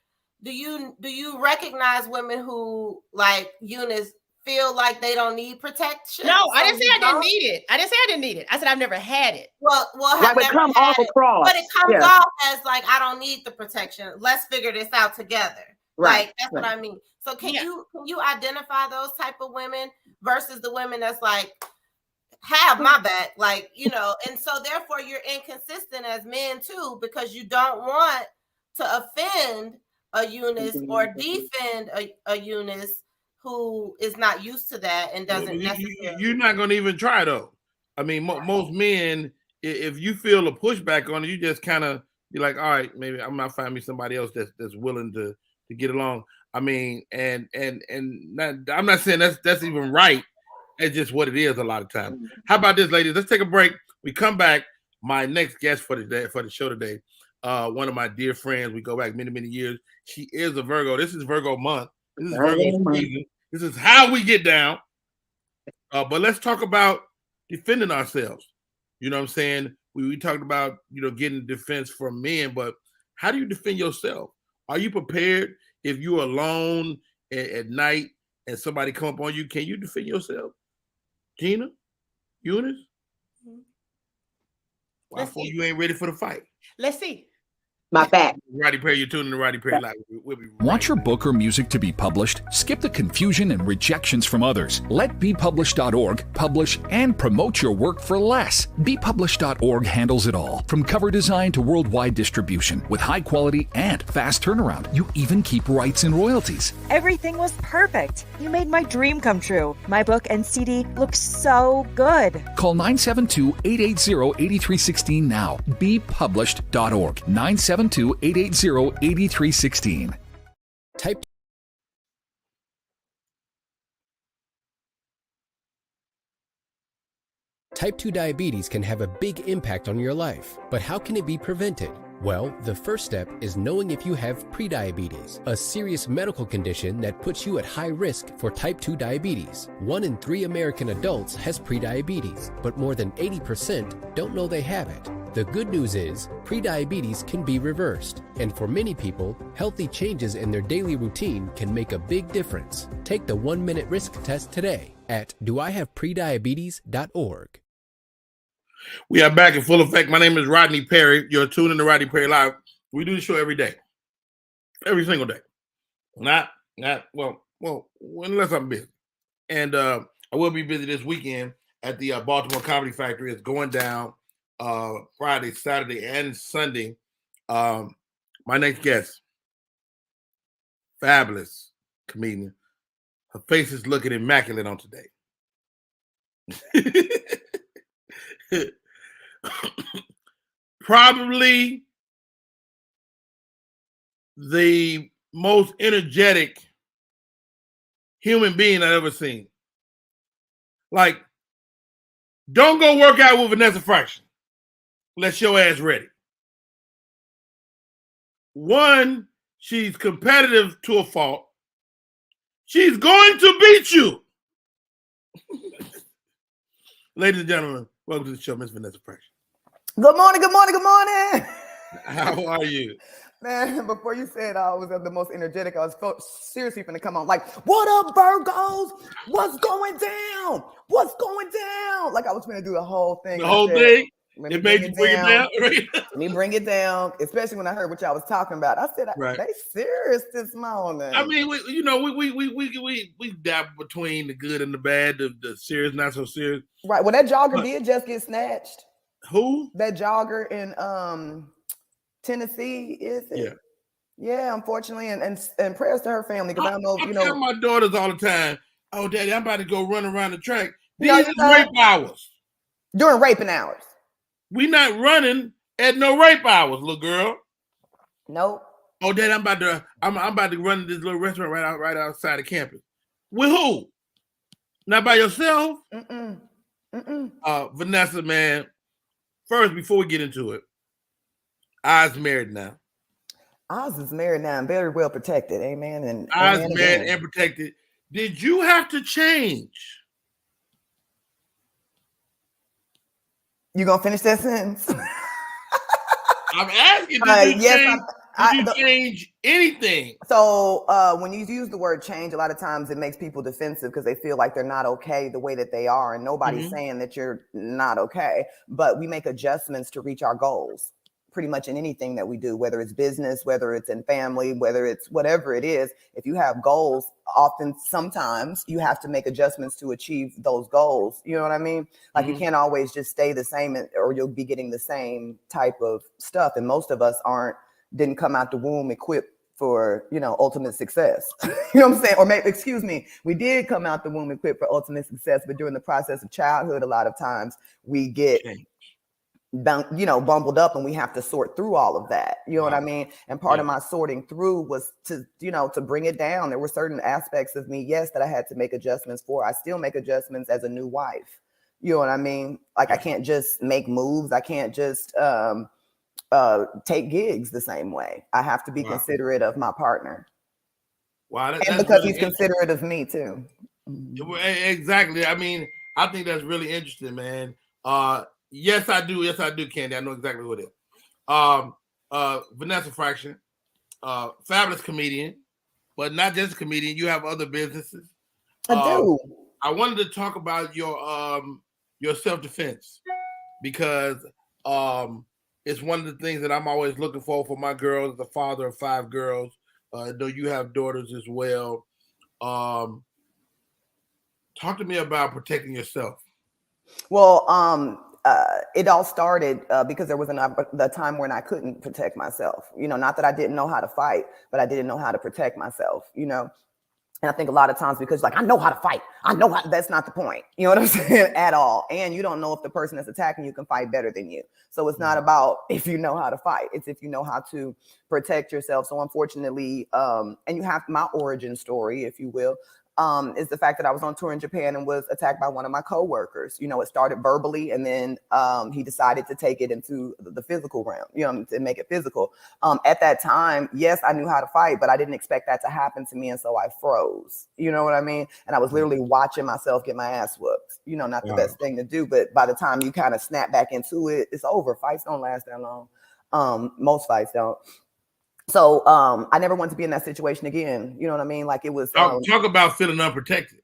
Do you recognize women who like Eunice feel like they don't need protection? No, I didn't say I didn't need it. I didn't say I didn't need it. I said I've never had it. Well, like it comes off across, but it comes off as like I don't need the protection. Let's figure this out together. Right. Like that's what I mean. So can you identify those type of women versus the women that's like have my back, and so therefore you're inconsistent as men too because you don't want to offend a Eunice or defend a Eunice who is not used to that and doesn't necessarily. You're not going to even try though. I mean, most men, if you feel a pushback on it, you just kind of be like, all right, maybe I'm not finding me somebody else that's willing to get along. I mean, and I'm not saying that's even right. It's just what it is a lot of times. How about this, ladies? Let's take a break. We come back. My next guest for the show today, one of my dear friends. We go back many, many years. She is a Virgo. This is Virgo month. This is Virgo season. This is how we get down. But let's talk about defending ourselves. You know what I'm saying? We talked about, getting defense from men, but how do you defend yourself? Are you prepared if you're alone at night and somebody come up on you? Can you defend yourself? Gina? Eunice? Why for you ain't ready for the fight? Let's see. My back. Rodney Perry, you're tuning to Rodney Perry Live. We'll be right Want your back. book or music to be published? Skip the confusion and rejections from others. Let BePublished.org publish and promote your work for less. BePublished.org handles it all, from cover design to worldwide distribution, with high quality and fast turnaround. You even keep rights and royalties. Everything was perfect. You made my dream come true. My book and CD look so good. Call 972-880-8316 now. BePublished.org. 972-880-8316. Type Type 2 diabetes can have a big impact on your life, but how can it be prevented? Well, the first step is knowing if you have prediabetes, a serious medical condition that puts you at high risk for type 2 diabetes. 1 in 3 American adults has prediabetes, but more than 80% don't know they have it. The good news is, prediabetes can be reversed, and for many people, healthy changes in their daily routine can make a big difference. Take the 1-minute risk test today at doihaveprediabetes.org. We are back in full effect. My name is Rodney Perry. You're tuning to Rodney Perry Live. We do the show every day. Every single day. Not well, unless I'm busy. And I will be busy this weekend at the Baltimore Comedy Factory. It's going down Friday, Saturday, and Sunday. My next guest, fabulous comedian. Her face is looking immaculate on today. Probably the most energetic human being I've ever seen. Like, don't go work out with Vanessa Fraction unless your ass ready. One, she's competitive to a fault. She's going to beat you. Ladies and gentlemen, welcome to the show, Miss Vanessa Fraction. Good morning, good morning, good morning. How are you? Man, before you said I was the most energetic, I was seriously going to come on like, what up, Virgos? What's going down? What's going down? Like I was going to do the whole thing. The whole thing? It made you bring it down. Let me bring it down, especially when I heard what y'all was talking about. I said, they serious this morning. I mean, we dabble between the good and the bad, the serious, not so serious. Right. Well, that jogger did just get snatched. Who? That jogger in Tennessee, is it? Yeah. Yeah, unfortunately, and prayers to her family, because I know, I tell my daughters all the time, oh, Daddy, I'm about to go run around the track. These No, is rape hours. During raping hours. We not running at no rape hours, little girl. Nope. Oh, Dad, I'm about to run this little restaurant right outside the campus. With who? Not by yourself? Vanessa, man. First, before we get into it, Oz married now. Oz is married now and very well protected. Amen. And Oz amen married again. and protected. Did you have to change? You gonna finish that sentence? I'm asking, did you change anything? So when you use the word change, a lot of times it makes people defensive because they feel like they're not okay the way that they are, and nobody's saying that you're not okay. But we make adjustments to reach our goals. Pretty much in anything that we do, whether it's business, whether it's in family, whether it's whatever it is. If you have goals, sometimes you have to make adjustments to achieve those goals. You know what I mean? Like you can't always just stay the same, or you'll be getting the same type of stuff. And most of us didn't come out the womb equipped for, ultimate success. You know what I'm saying? Or maybe, excuse me, we did come out the womb equipped for ultimate success, but during the process of childhood, a lot of times we get bumbled up, and we have to sort through all of that. You know what I mean? And part of my sorting through was to bring it down. There were certain aspects of me, yes, that I had to make adjustments for. I still make adjustments as a new wife. You know what I mean? Like I can't just make moves. I can't just take gigs the same way. I have to be considerate of my partner. Wow, and because he's considerate of me too. Exactly. I mean, I think that's really interesting, man. Yes, I do. Yes, I do, Candy. I know exactly what it is. Vanessa Fraction, fabulous comedian, but not just a comedian. You have other businesses. I do. I wanted to talk about your self-defense because it's one of the things that I'm always looking for my girls. The father of 5 girls, though you have daughters as well. Talk to me about protecting yourself. Well, it all started because there was the time when I couldn't protect myself. Not that I didn't know how to fight, but I didn't know how to protect myself. And I think a lot of times because I know how to fight, that's not the point. You know what I'm saying? At all. And you don't know if the person that's attacking you can fight better than you. So it's not about if you know how to fight. It's if you know how to protect yourself. So unfortunately, and you have my origin story, if you will, is the fact that I was on tour in Japan and was attacked by one of my coworkers. It started verbally, and then he decided to take it into the physical realm, to make it physical. At that time, yes, I knew how to fight, but I didn't expect that to happen to me, and so I froze. You know what I mean? And I was literally watching myself get my ass whooped. Not the best thing to do, but by the time you kind of snap back into it, it's over. Fights don't last that long. Most fights don't. So I never want to be in that situation again. You know what I mean? Like it was. Talk about feeling unprotected.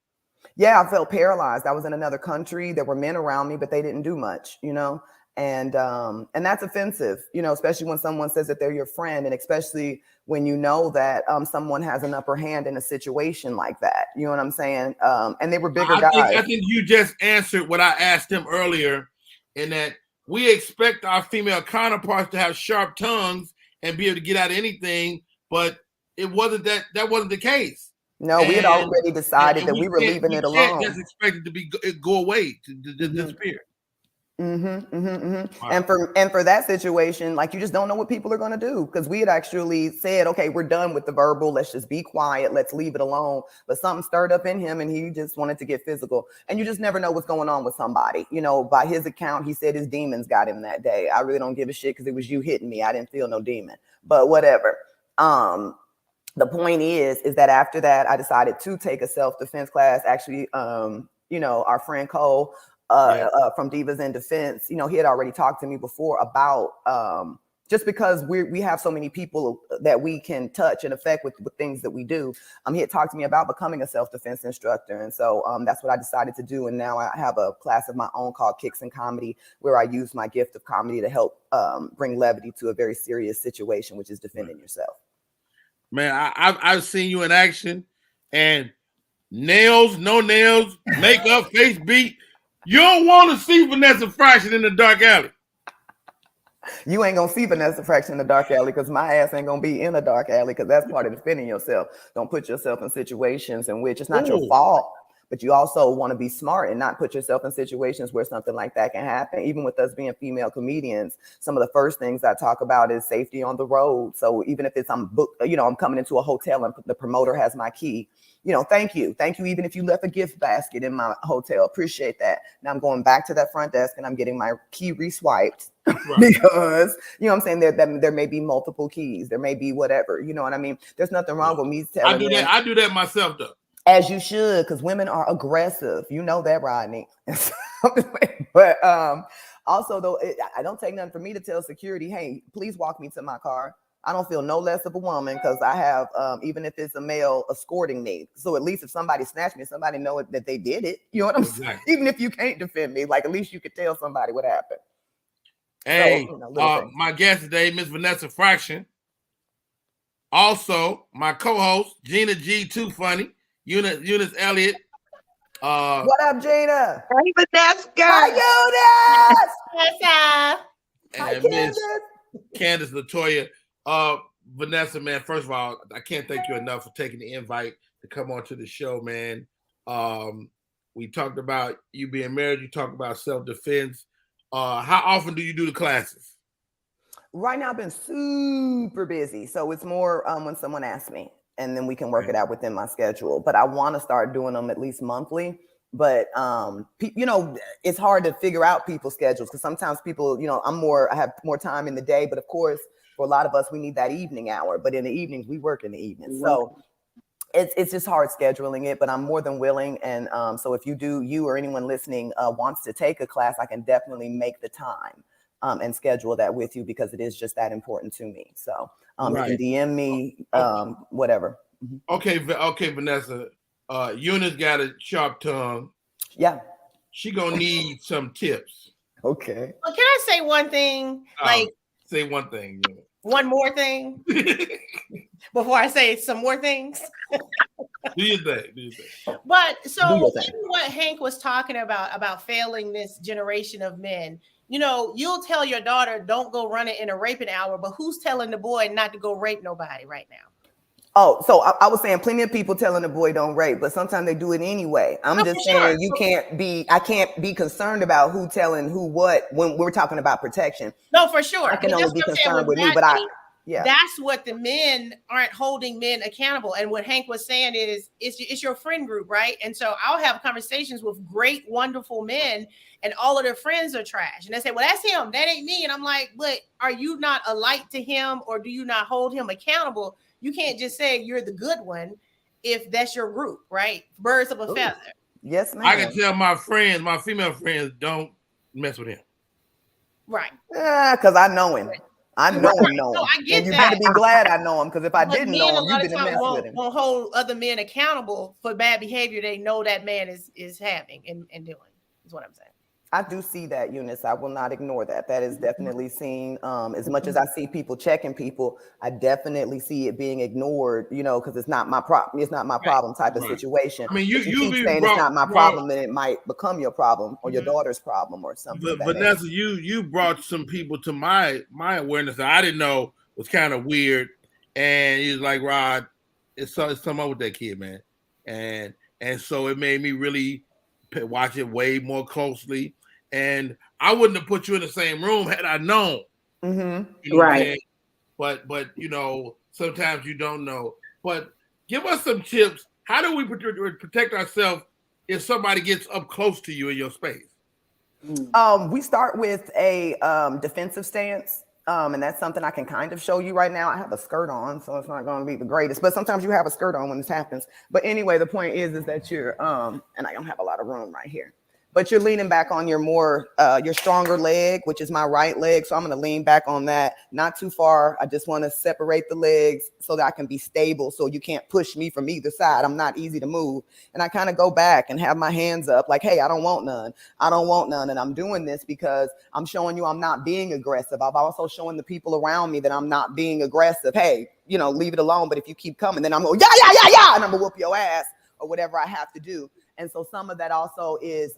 Yeah, I felt paralyzed. I was in another country. There were men around me, but they didn't do much. And that's offensive. Especially when someone says that they're your friend, and especially when you know that someone has an upper hand in a situation like that. You know what I'm saying? And they were bigger guys. I think you just answered what I asked them earlier, in that we expect our female counterparts to have sharp tongues and be able to get out of anything, but it wasn't that wasn't the case. No, we had already decided that we were leaving it alone. That's expected to go away, to disappear. Wow. And for that situation, like you just don't know what people are going to do, because we had actually said, okay, we're done with the verbal. Let's just be quiet. Let's leave it alone. But something stirred up in him, and he just wanted to get physical. And you just never know what's going on with somebody. By his account, he said his demons got him that day. I really don't give a shit because it was you hitting me. I didn't feel no demon, but whatever. The point is that after that, I decided to take a self-defense class. Actually, our friend Cole, from Divas in Defense, he had already talked to me before about just because we have so many people that we can touch and affect with things that we do. He had talked to me about becoming a self-defense instructor. And so that's what I decided to do. And now I have a class of my own called Kicks in Comedy, where I use my gift of comedy to help bring levity to a very serious situation, which is defending yourself. Man, I've seen you in action, and nails, no nails, makeup, face beat. You don't want to see Vanessa Fraction in the dark alley. You ain't gonna see Vanessa Fraction in the dark alley, because my ass ain't gonna be in the dark alley, because that's part of defending yourself. Don't put yourself in situations in which it's not your fault, but you also want to be smart and not put yourself in situations where something like that can happen. Even with us being female comedians, some of the first things I talk about is safety on the road. So even if I'm coming into a hotel and the promoter has my key, thank you. Even if you left a gift basket in my hotel, appreciate that. Now I'm going back to that front desk and I'm getting my key reswiped. Right. Because, I'm saying, there may be multiple keys. There may be whatever, you know what I mean? There's nothing wrong with me telling you. I do that myself, though. As you should, because women are aggressive. You know that, Rodney. But also, though, I don't take nothing for me to tell security, hey, please walk me to my car. I don't feel no less of a woman because I have, even if it's a male escorting me. So at least if somebody snatched me, somebody know that they did it. You know what I'm saying? Even if you can't defend me, like at least you could tell somebody what happened. Hey, so, my guest today, Miss Vanessa Fraction. Also, my co-host, Gina G. Too Funny. Eunice Elliott. What up, Gina? Hey, Vanessa. Hi, Eunice. Hi, Miss Candace Latoya. Vanessa, man, first of all, I can't thank you enough for taking the invite to come on to the show, man. We talked about you being married. You talked about self-defense. How often do you do the classes? Right now, I've been super busy. So it's more when someone asks me, and then we can work it out within my schedule. But I want to start doing them at least monthly. But, it's hard to figure out people's schedules, because sometimes people, I have more time in the day. But of course, for a lot of us, we need that evening hour. But in the evenings, we work in the evenings. So it's just hard scheduling it, but I'm more than willing. And so if you or anyone listening wants to take a class, I can definitely make the time. and schedule that with you because it is just that important to me. So Right. you can DM me, whatever. Okay, Vanessa. Eunice got a sharp tongue. Yeah. She gonna need some tips. Okay. Well, can I say one thing? Say one thing. Eunice. One more thing before I say some more things. Do you think? But so what Hank was talking about failing this generation of men, you know, you'll tell your daughter, don't go running in a raping hour, but who's telling the boy not to go rape nobody right now? Oh, so I was saying plenty of people telling the boy don't rape, but sometimes they do it anyway. I'm just saying I can't be concerned about who telling who what when we're talking about protection. No, for sure. I can only be concerned with me, but that's what the men aren't holding men accountable. And what Hank was saying is it's your friend group, right? And so I'll have conversations with great, wonderful men, and all of their friends are trash. And they say, well, that's him. That ain't me. And I'm like, but are you not a light to him, or do you not hold him accountable? You can't just say you're the good one if that's your group, right? Birds of a feather. Yes, ma'am. I can tell my friends, my female friends, don't mess with him. Right. Because I know him. I know him. No, I get and you that. better be glad I know him, because if I didn't know him, you didn't mess with him. Won't hold other men accountable for bad behavior they know that man is having and doing, is what I'm saying. I do see that, Eunice. I will not ignore that. That is definitely seen. As much as I see people checking people, I definitely see it being ignored, you know, because it's not my problem. It's not my problem type of situation. I mean, you keep saying it's not my problem, then it might become your problem or your daughter's problem or something. But Vanessa, you brought some people to my awareness that I didn't know was kind of weird. And he was like, Rod, it's something up with that kid, man. And so it made me really watch it way more closely. And I wouldn't have put you in the same room had I known. Mm-hmm. You know right. But you know, sometimes you don't know. But give us some tips. How do we protect ourselves if somebody gets up close to you in your space? We start with a defensive stance. And that's something I can kind of show you right now. I have a skirt on, so it's not going to be the greatest, but sometimes you have a skirt on when this happens. But anyway, the point is that you're, and I don't have a lot of room right here, but you're leaning back on your your stronger leg, which is my right leg. So I'm going to lean back on that, not too far. I just want to separate the legs so that I can be stable. So you can't push me from either side. I'm not easy to move. And I kind of go back and have my hands up like, hey, I don't want none. I don't want none. And I'm doing this because I'm showing you I'm not being aggressive. I'm also showing the people around me that I'm not being aggressive. Hey, you know, leave it alone. But if you keep coming, then I'm going, yeah. And I'm going to whoop your ass or whatever I have to do. And so some of that also is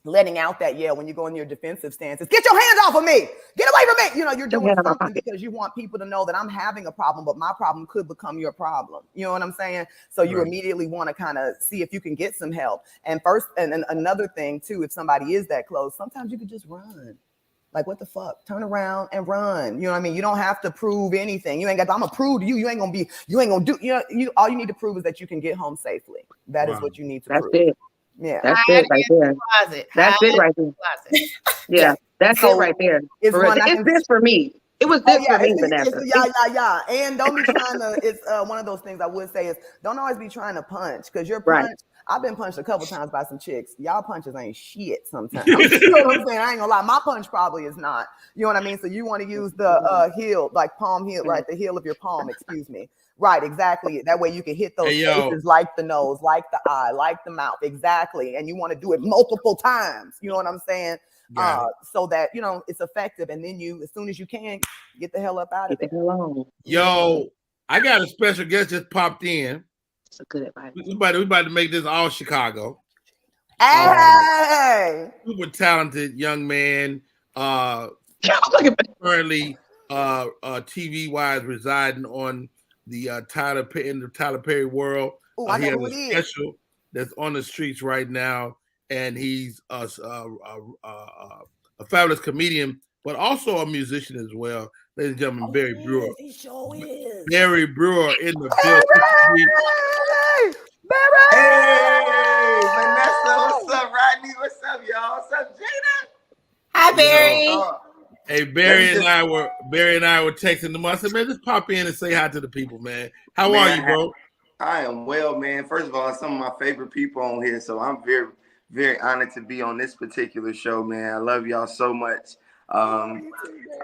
letting out that yell when you go in your defensive stances. Get your hands off of me. Get away from me. You know, you're doing something because you want people to know that I'm having a problem, but my problem could become your problem. You know what I'm saying? So you immediately want to kind of see if you can get some help. And first, and another thing too, if somebody is that close, sometimes you could just run. Like, what the fuck? Turn around and run. You know what I mean? You don't have to prove anything. You ain't got, I'm going to prove to you. You ain't going to do, you know, all you need to prove is that you can get home safely. That is what you need to prove. That's it. Yeah. That's it right there. That's it right there. Yeah. That's it right there. It's this for me. It was this for me, Vanessa. Yeah. And don't be trying to, it's one of those things I would say is don't always be trying to punch, because your punch, I've been punched a couple times by some chicks. Y'all punches ain't shit sometimes. You know what I'm saying? I ain't gonna lie. My punch probably is not. You know what I mean? So you want to use the heel, like palm heel, right? The heel of your palm, excuse me. Right, exactly. That way you can hit those places like the nose, like the eye, like the mouth. Exactly. And you want to do it multiple times. You know what I'm saying? So that, you know, it's effective. And then you, as soon as you can, get the hell up out of there. Yo, I got a special guest just popped in. So good advice. We about to make this all Chicago. Hey, super talented young man. Currently, TV wise, residing on the Tyler Perry world. He has a special that's on the streets right now, and he's a fabulous comedian, but also a musician as well. Ladies and gentlemen, Barry Brewer. He sure is. Barry Brewer in the building. Hey, Vanessa, what's up, Rodney? What's up, y'all? What's up, Jada? Hi, Barry. Hey, Barry and I were texting them. I said, man, just pop in and say hi to the people, man. How are you, bro? I am well, man. First of all, some of my favorite people on here, so I'm very, very honored to be on this particular show, man. I love y'all so much. And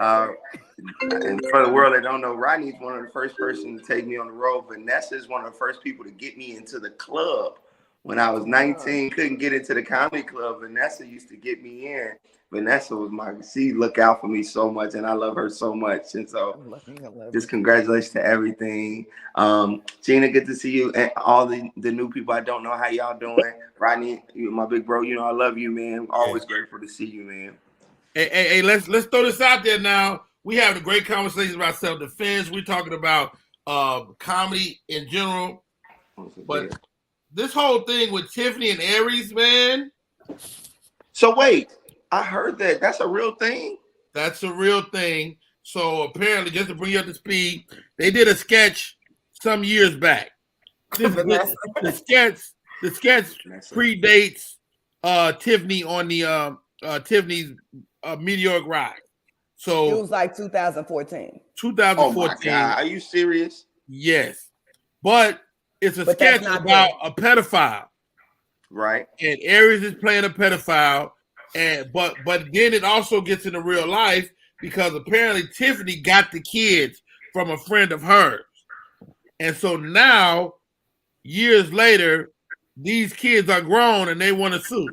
for the world that don't know, Rodney's one of the first person to take me on the road. Vanessa is one of the first people to get me into the club. When I was 19, couldn't get into the comedy club. Vanessa used to get me in. Vanessa was she look out for me so much, and I love her so much. And so just congratulations to everything. Gina, good to see you. And all the new people, I don't know how y'all doing. Rodney, you my big bro, you know I love you, man. Always grateful to see you, man. Hey, let's throw this out there now. We having a great conversation about self-defense. We're talking about comedy in general. But this whole thing with Tiffany and Aries, man. So wait, I heard that's a real thing? That's a real thing. So apparently, just to bring you up to speed, they did a sketch some years back. The sketch predates Tiffany on the Tiffany's meteoric rise. So it was like 2014. 2014. Oh my God, are you serious? Yes, but it's a sketch about a pedophile, right? And Aries is playing a pedophile, but then it also gets into real life because apparently Tiffany got the kids from a friend of hers, and so now years later, these kids are grown and they want to sue.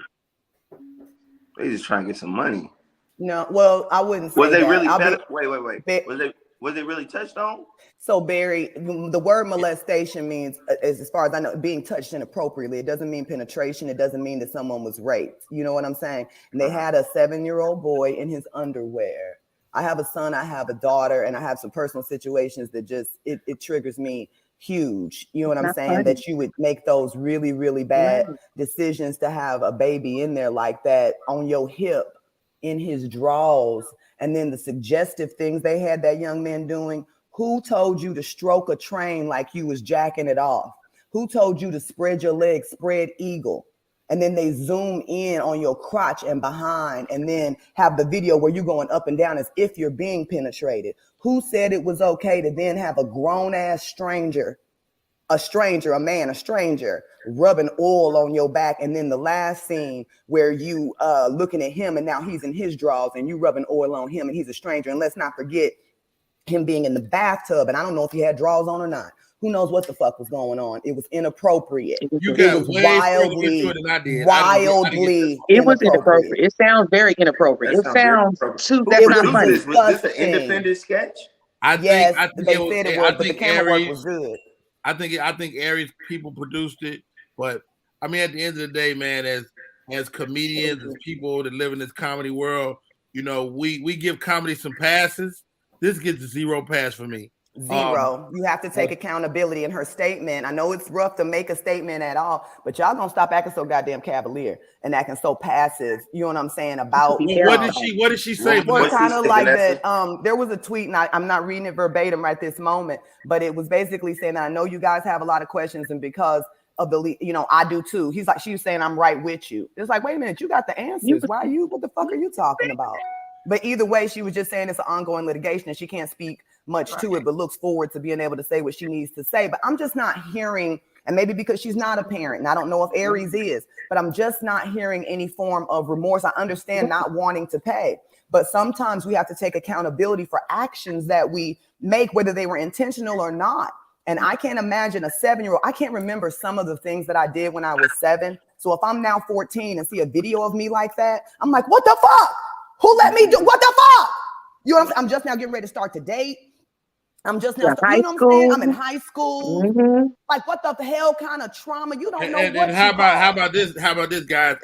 They just trying to get some money. No, well, I wouldn't say was they that. really wait. Was they really touched on? So Barry, the word molestation means, as far as I know, being touched inappropriately. It doesn't mean penetration. It doesn't mean that someone was raped. You know what I'm saying? And they had a 7-year-old boy in his underwear. I have a son, I have a daughter, and I have some personal situations that just it triggers me huge. You know what I'm saying? Funny. That you would make those really, really bad decisions to have a baby in there like that on your hip, in his drawers, and then the suggestive things they had that young man doing. Who told you to stroke a train like you was jacking it off? Who told you to spread your legs, spread eagle? And then they zoom in on your crotch and behind, and then have the video where you're going up and down as if you're being penetrated. Who said it was okay to then have a grown-ass stranger, a man, rubbing oil on your back, and then the last scene where you looking at him and now he's in his drawers and you rubbing oil on him and he's a stranger. And let's not forget him being in the bathtub, and I don't know if he had drawers on or not. Who knows what the fuck was going on? It was inappropriate. It was wildly. It was inappropriate. It sounds very inappropriate. It sounds too. That's not funny. Was this an independent sketch? I think they said it was, but the camera work was good. I think Aries people produced it, but I mean, at the end of the day, man, as comedians, as people that live in this comedy world, you know, we give comedy some passes. This gets a 0 pass for me. 0. You have to take accountability in her statement. I know it's rough to make a statement at all, but y'all gonna stop acting so goddamn cavalier and acting so passive. You know what I'm saying about what did she say? Well, kind of like that. There was a tweet, and I'm not reading it verbatim right this moment, but it was basically saying that I know you guys have a lot of questions, and because of the, you know, I do too. She was saying I'm right with you. It's like, wait a minute, you got the answers. What the fuck are you talking about? But either way, she was just saying it's an ongoing litigation and she can't speak much to it, but looks forward to being able to say what she needs to say. But I'm just not hearing, and maybe because she's not a parent, and I don't know if Aries is, but I'm just not hearing any form of remorse. I understand not wanting to pay, but sometimes we have to take accountability for actions that we make, whether they were intentional or not. And I can't imagine a 7-year-old. I can't remember some of the things that I did when I was 7. So if I'm now 14 and see a video of me like that, I'm like, what the fuck? Who let me do what the fuck? You know what I'm saying? I'm just now getting ready to start to date. I'm just now, you know what I'm saying? I'm in high school. Mm-hmm. Like, what the hell kind of trauma? You don't know. And how about this? How about this, guys?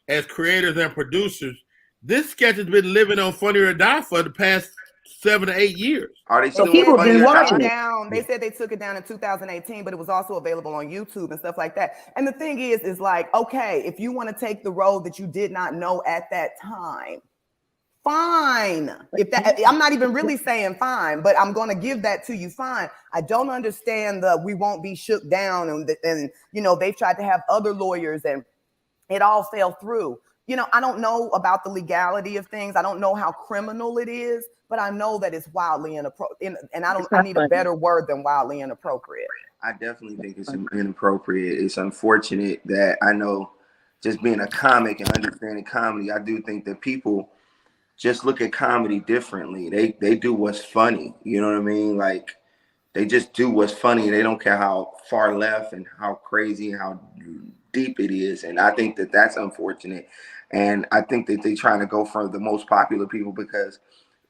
As creators and producers, this sketch has been living on Funny or Die for the past 7 to 8 years. Are they still people been watching it? They said they took it down in 2018, but it was also available on YouTube and stuff like that. And the thing is like, okay, if you want to take the road that you did not know at that time, fine. If that, I'm not even really saying fine, but I'm going to give that to you. Fine. I don't understand the we won't be shook down, and you know they've tried to have other lawyers and it all fell through. You know, I don't know about the legality of things. I don't know how criminal it is, but I know that it's wildly inappropriate. And I need a better word than wildly inappropriate. I definitely think it's inappropriate. It's unfortunate that I know, just being a comic and understanding comedy, I do think that people just look at comedy differently. They do what's funny. You know what I mean? Like, they just do what's funny. They don't care how far left and how crazy and how deep it is. And I think that that's unfortunate. And I think that they're trying to go for the most popular people, because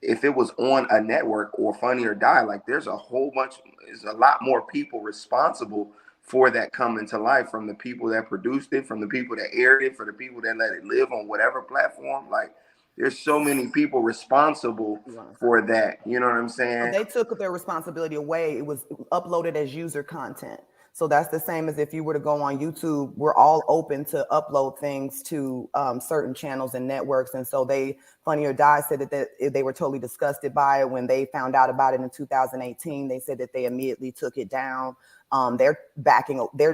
if it was on a network or Funny or Die, like, there's a lot more people responsible for that coming to life, from the people that produced it, from the people that aired it, for the people that let it live on whatever platform. Like, there's so many people responsible for that. You know what I'm saying? They took their responsibility away. It was uploaded as user content. So that's the same as if you were to go on YouTube. We're all open to upload things to certain channels and networks. And so Funny or Die said that they were totally disgusted by it. When they found out about it in 2018, they said that they immediately took it down. They're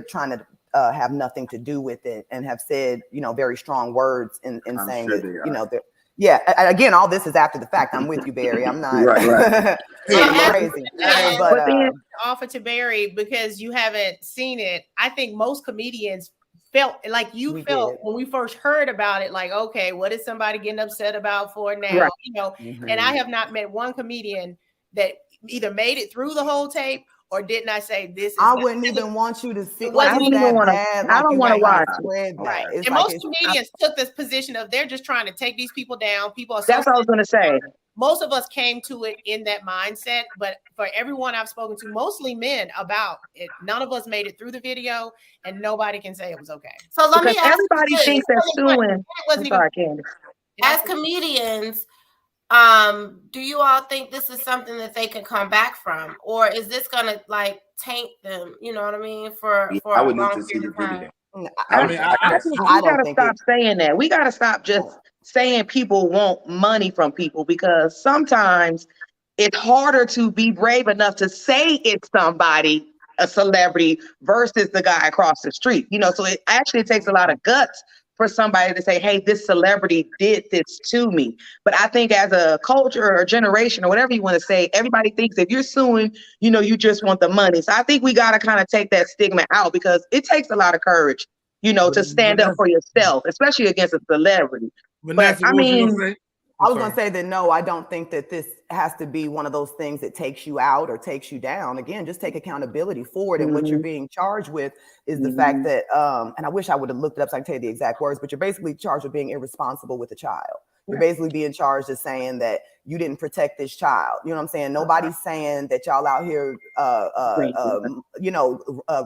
trying to have nothing to do with it, and have said, very strong words in saying sure that, yeah, again, all this is after the fact. I'm with you, Barry. I'm not right. crazy. But offer to Barry, because you haven't seen it. I think most comedians felt like you felt when we first heard about it, like, okay, what is somebody getting upset about for now? Right. And I have not met one comedian that either made it through the whole tape or didn't I say this is I wouldn't even want you to see. I don't even want to. I don't want to watch. Right. And most comedians took this position of they're just trying to take these people down. People are. That's what I was going to say. Most of us came to it in that mindset, but for everyone I've spoken to, mostly men, about it, none of us made it through the video, and nobody can say it was okay. So let me ask everybody thinks they're suing. As comedians, do you all think this is something that they can come back from, or is this gonna like taint them? You know what I mean? For I would a long need to see the period of video. I think we gotta stop saying that. We gotta stop just saying people want money from people, because sometimes it's harder to be brave enough to say it's somebody, a celebrity, versus the guy across the street. So it actually takes a lot of guts for somebody to say, hey, this celebrity did this to me. But I think as a culture or generation or whatever you want to say, everybody thinks if you're suing, you just want the money. So I think we got to kind of take that stigma out, because it takes a lot of courage, to stand up for yourself, especially against a celebrity. Vanessa, but I mean, I was going to say that, no, I don't think that this has to be one of those things that takes you out or takes you down. Again, just take accountability for it. And what you're being charged with is the fact that, and I wish I would have looked it up so I can tell you the exact words, but you're basically charged with being irresponsible with a child. You're basically being charged as saying that you didn't protect this child. You know what I'm saying? Nobody's saying that y'all out here,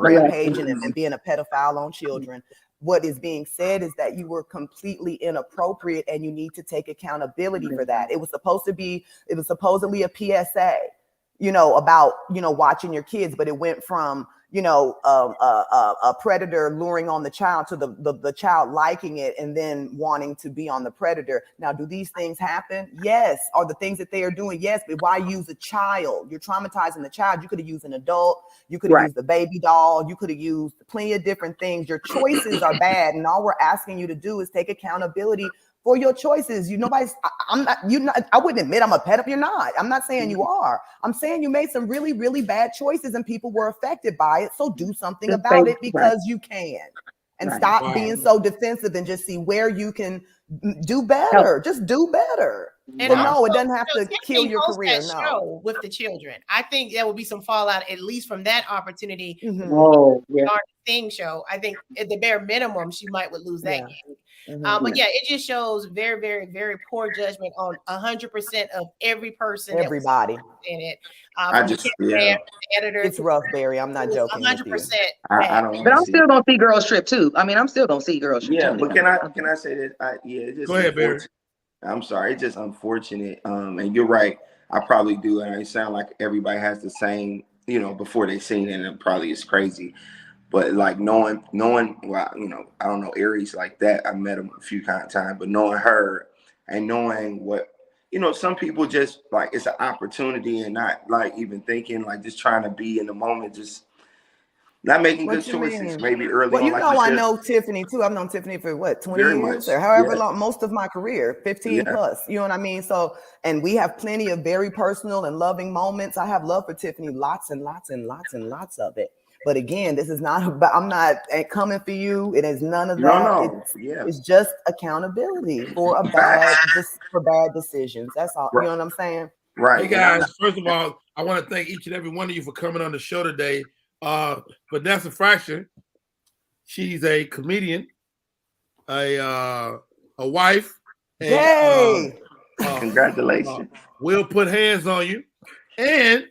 rampaging and being a pedophile on children. What is being said is that you were completely inappropriate and you need to take accountability for that. It was supposedly a PSA, about, watching your kids, but it went from, a predator luring on the child to the child liking it and then wanting to be on the predator. Now, do these things happen? Yes. Are the things that they are doing? Yes. But why use a child? You're traumatizing the child. You could have used an adult. You could have used the baby doll. You could have used plenty of different things. Your choices are bad. And all we're asking you to do is take accountability for your choices. I wouldn't admit I'm a pedophile. You're not. I'm not saying you are. I'm saying you made some really, really bad choices and people were affected by it. So do something about it, because you can. And stop being so defensive and just see where you can do better. Just do better. And but no, it doesn't have to kill your career. No. Show with the children. I think there will be some fallout, at least from that opportunity. Thing show. I think at the bare minimum, she might would lose that game. But yeah, it just shows very, very, very poor judgment on 100% of every person. Everybody in it. Editor. It's rough, Barry. I'm not joking. 100%. I don't. But I'm still gonna see girls strip too. I mean, I'm still gonna see girls strip. Yeah, but can I say that? It just go ahead, Barry. I'm sorry. It's just unfortunate. And you're right. I probably do, and it sound like everybody has the same. Before they seen it, and it probably is crazy. But like knowing, well, I don't know Aries like that. I met him a few times, but knowing her and knowing what, some people just like it's an opportunity and not like even thinking, like just trying to be in the moment, just not making good choices. Maybe early. Well, I know Tiffany too. I've known Tiffany for 20 years or however long, most of my career, 15 plus. You know what I mean? So, and we have plenty of very personal and loving moments. I have love for Tiffany, lots and lots and lots and lots of it. But again, this is not about, I'm not coming for you. It is none of You don't that. know. It's just accountability for for bad decisions. That's all. You know what I'm saying? Right. Hey guys, first of all, I want to thank each and every one of you for coming on the show today. Vanessa Fraction, she's a comedian, a wife. Yay! Congratulations. We'll put hands on you. And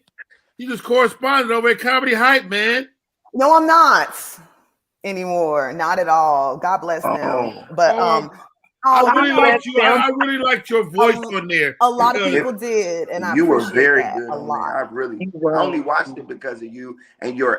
you just corresponded over at Comedy Hype, man. No, I'm not anymore. Not at all. God bless them. But I really liked your voice on there. A lot of people did, and I you were appreciate very that good a on lot. there. I only watched it because of you and your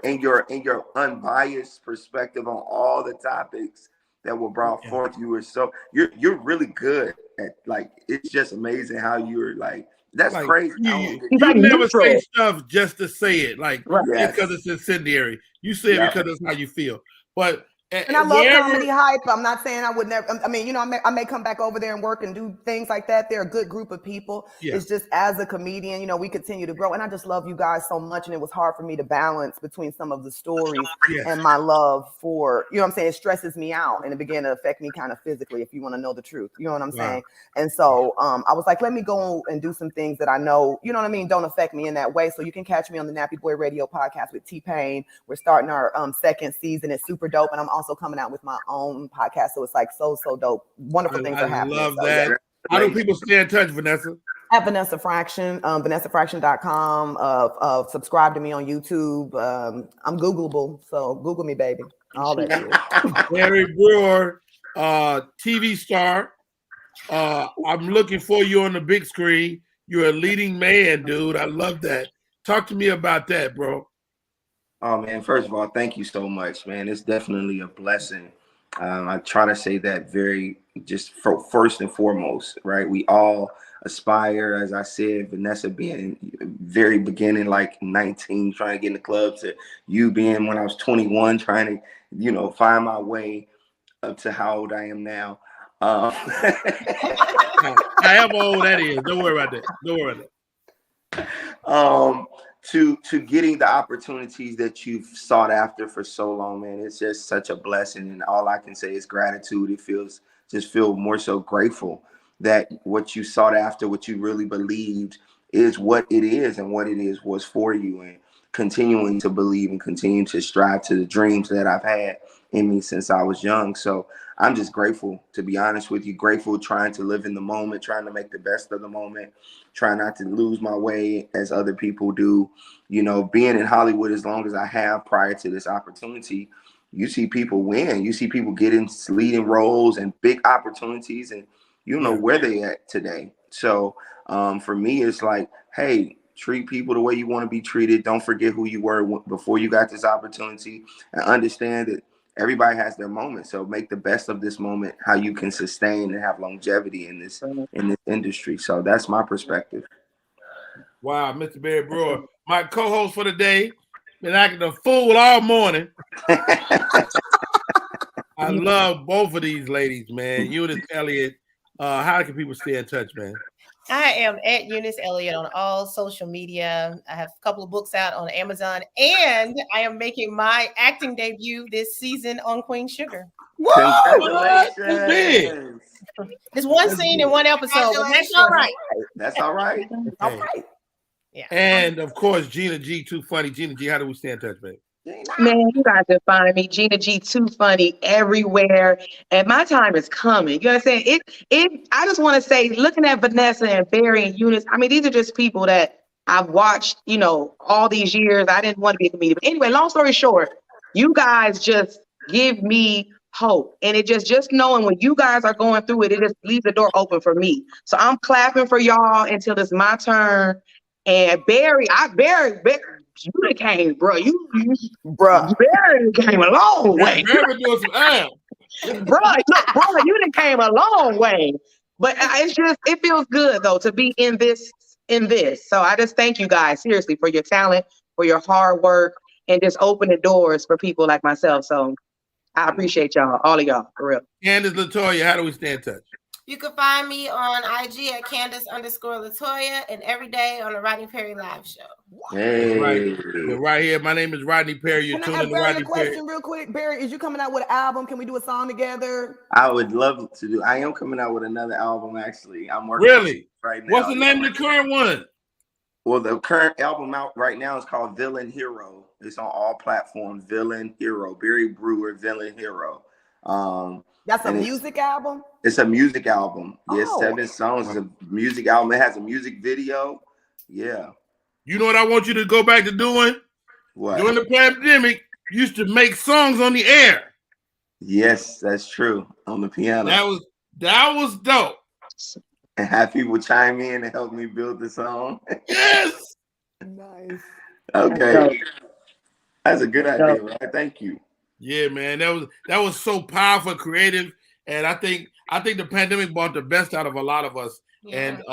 unbiased perspective on all the topics that were brought forth. You were you're really good at, like, it's just amazing how you're like, that's like, crazy. You never say stuff just to say it, like because it's incendiary. You say it because that's how you feel. But and I love Comedy Hype. I'm not saying I would never. I mean, you know, I may come back over there and work and do things like that. They're a good group of people. Yeah. It's just, as a comedian, you know, we continue to grow. And I just love you guys so much. And it was hard for me to balance between some of the stories and my love for, you know what I'm saying? It stresses me out, and it began to affect me kind of physically, if you want to know the truth. You know what I'm saying? And so I was like, let me go and do some things that I know, you know what I mean, don't affect me in that way. So you can catch me on the Nappy Boy Radio podcast with T-Pain. We're starting our second season. It's super dope. And I'm also coming out with my own podcast, so it's like so dope. Wonderful things are happening. I love that. How do people stay in touch, Vanessa? At Vanessa Fraction, VanessaFraction.com. Subscribe to me on YouTube. I'm Googleable, so Google me, baby. All that shit. Barry Brewer, TV star. I'm looking for you on the big screen. You're a leading man, dude. I love that. Talk to me about that, bro. Oh man, first of all, thank you so much, man. It's definitely a blessing. I try to say that first and foremost, right? We all aspire, as I said, Vanessa being very beginning, like 19, trying to get in the club, to you being when I was 21, trying to, you know, find my way up to how old I am now. I am old, that is. Don't worry about that. Don't worry about that. To getting the opportunities that you've sought after for so long, man, it's just such a blessing. And all I can say is gratitude. It feel more so grateful that what you sought after, what you really believed, is what it is, and what it is was for you, and continuing to believe and continue to strive to the dreams that I've had in me since I was young. So I'm just grateful, to be honest with you, grateful, trying to live in the moment, trying to make the best of the moment, trying not to lose my way as other people do. You know, being in Hollywood as long as I have prior to this opportunity, you see people win. You see people get in leading roles and big opportunities, and you know where they at today. So for me, it's like, hey, treat people the way you want to be treated. Don't forget who you were before you got this opportunity, and understand that everybody has their moment. So make the best of this moment, how you can sustain and have longevity in this industry. So that's my perspective. Wow, Mr. Barry Brewer, my co-host for the day, been acting a fool all morning. I love both of these ladies, man. Eunice Elliott. How can people stay in touch, man? I am at Eunice Elliott on all social media. I have a couple of books out on Amazon, and I am making my acting debut this season on Queen Sugar. Congratulations! There's one scene in one episode, but that's all right. That's all right. All right. Yeah. And of course, Gina G, Too Funny. Gina G, how do we stay in touch, baby? Man, you guys can find me, Gina G, Too Funny, everywhere, and my time is coming. You understand? I just want to say, looking at Vanessa and Barry and Eunice, I mean, these are just people that I've watched, you know, all these years. I didn't want to be a comedian, but anyway, long story short, you guys just give me hope, and it just knowing when you guys are going through it, it just leaves the door open for me. So I'm clapping for y'all until it's my turn. And Barry, you came, bro. Barry came a long way. Barry doing some ass. Bro, you done came a long way. But it feels good though to be in this. So I just thank you guys seriously for your talent, for your hard work, and just opening doors for people like myself. So I appreciate y'all, all of y'all, for real. Candace LaToya, how do we stay in touch? You can find me on IG at Candace_Latoya and every day on the Rodney Perry Live Show. Hey. Right here. My name is Rodney Perry. You're Can I tuning ask to Barry Rodney a question Perry. real quick? Barry, is you coming out with an album? Can we do a song together? I would love to do. I am coming out with another album. Actually, I'm working Really? right now. What's the name of the current one? Well, the current album out right now is called Villain Hero. It's on all platforms. Villain Hero. Barry Brewer, Villain Hero. That's a music album? It's a music album. Yeah, Oh. 7 songs. It's a music album. It has a music video. Yeah. You know what I want you to go back to doing? What? During the pandemic, you used to make songs on the air. Yes, that's true. On the piano. That was dope. And have people chime in and help me build the song. Yes. Nice. Okay. That's a good idea, right? Thank you. Yeah, man. That was so powerful, creative. And I think the pandemic brought the best out of a lot of us. Yeah. And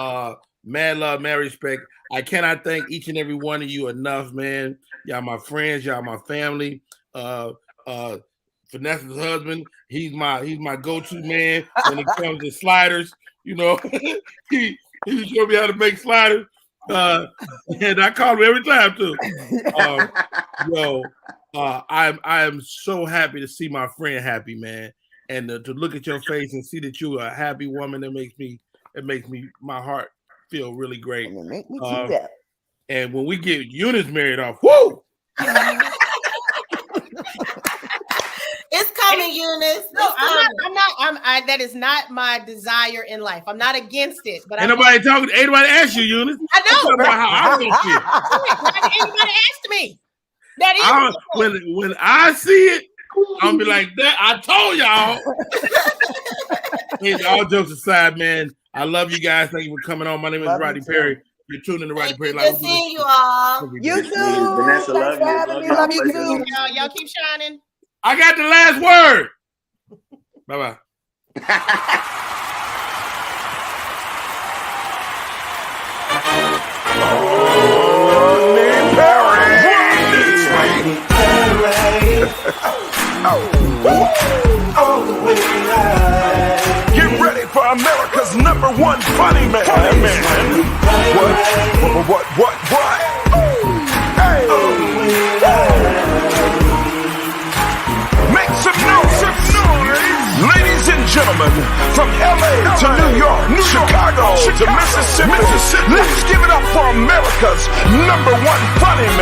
mad love, mad respect. I cannot thank each and every one of you enough, man. Y'all my friends, y'all my family. Vanessa's husband, he's my go-to man when it comes to sliders. You know, he showed me how to make sliders. And I call him every time too. I am so happy to see my friend happy, man. And to look at your face and see that you're a happy woman, that makes me my heart feel really great. Make me do that. And when we get Eunice married off, whoo! It's coming, Eunice. No, I'm not. That is not my desire in life. I'm not against it, but ain't nobody asked you, Eunice. I know. I'm talking about how I want to feel. Anybody asked me? That is when I see it, I'm be like that. I told y'all. Hey, all jokes aside, man, I love you guys. Thank you for coming on. My name is Rodney Perry. You're tuning to Rodney Perry. Good seeing you all. You too. Vanessa, love you. Love you too. Y'all keep shining. I got the last word. Bye-bye. Get ready for America's #1 funny man. What? Hey. Make some noise. Ladies and gentlemen, from LA to New York, Chicago to Mississippi, let's give it up for America's #1 funny man.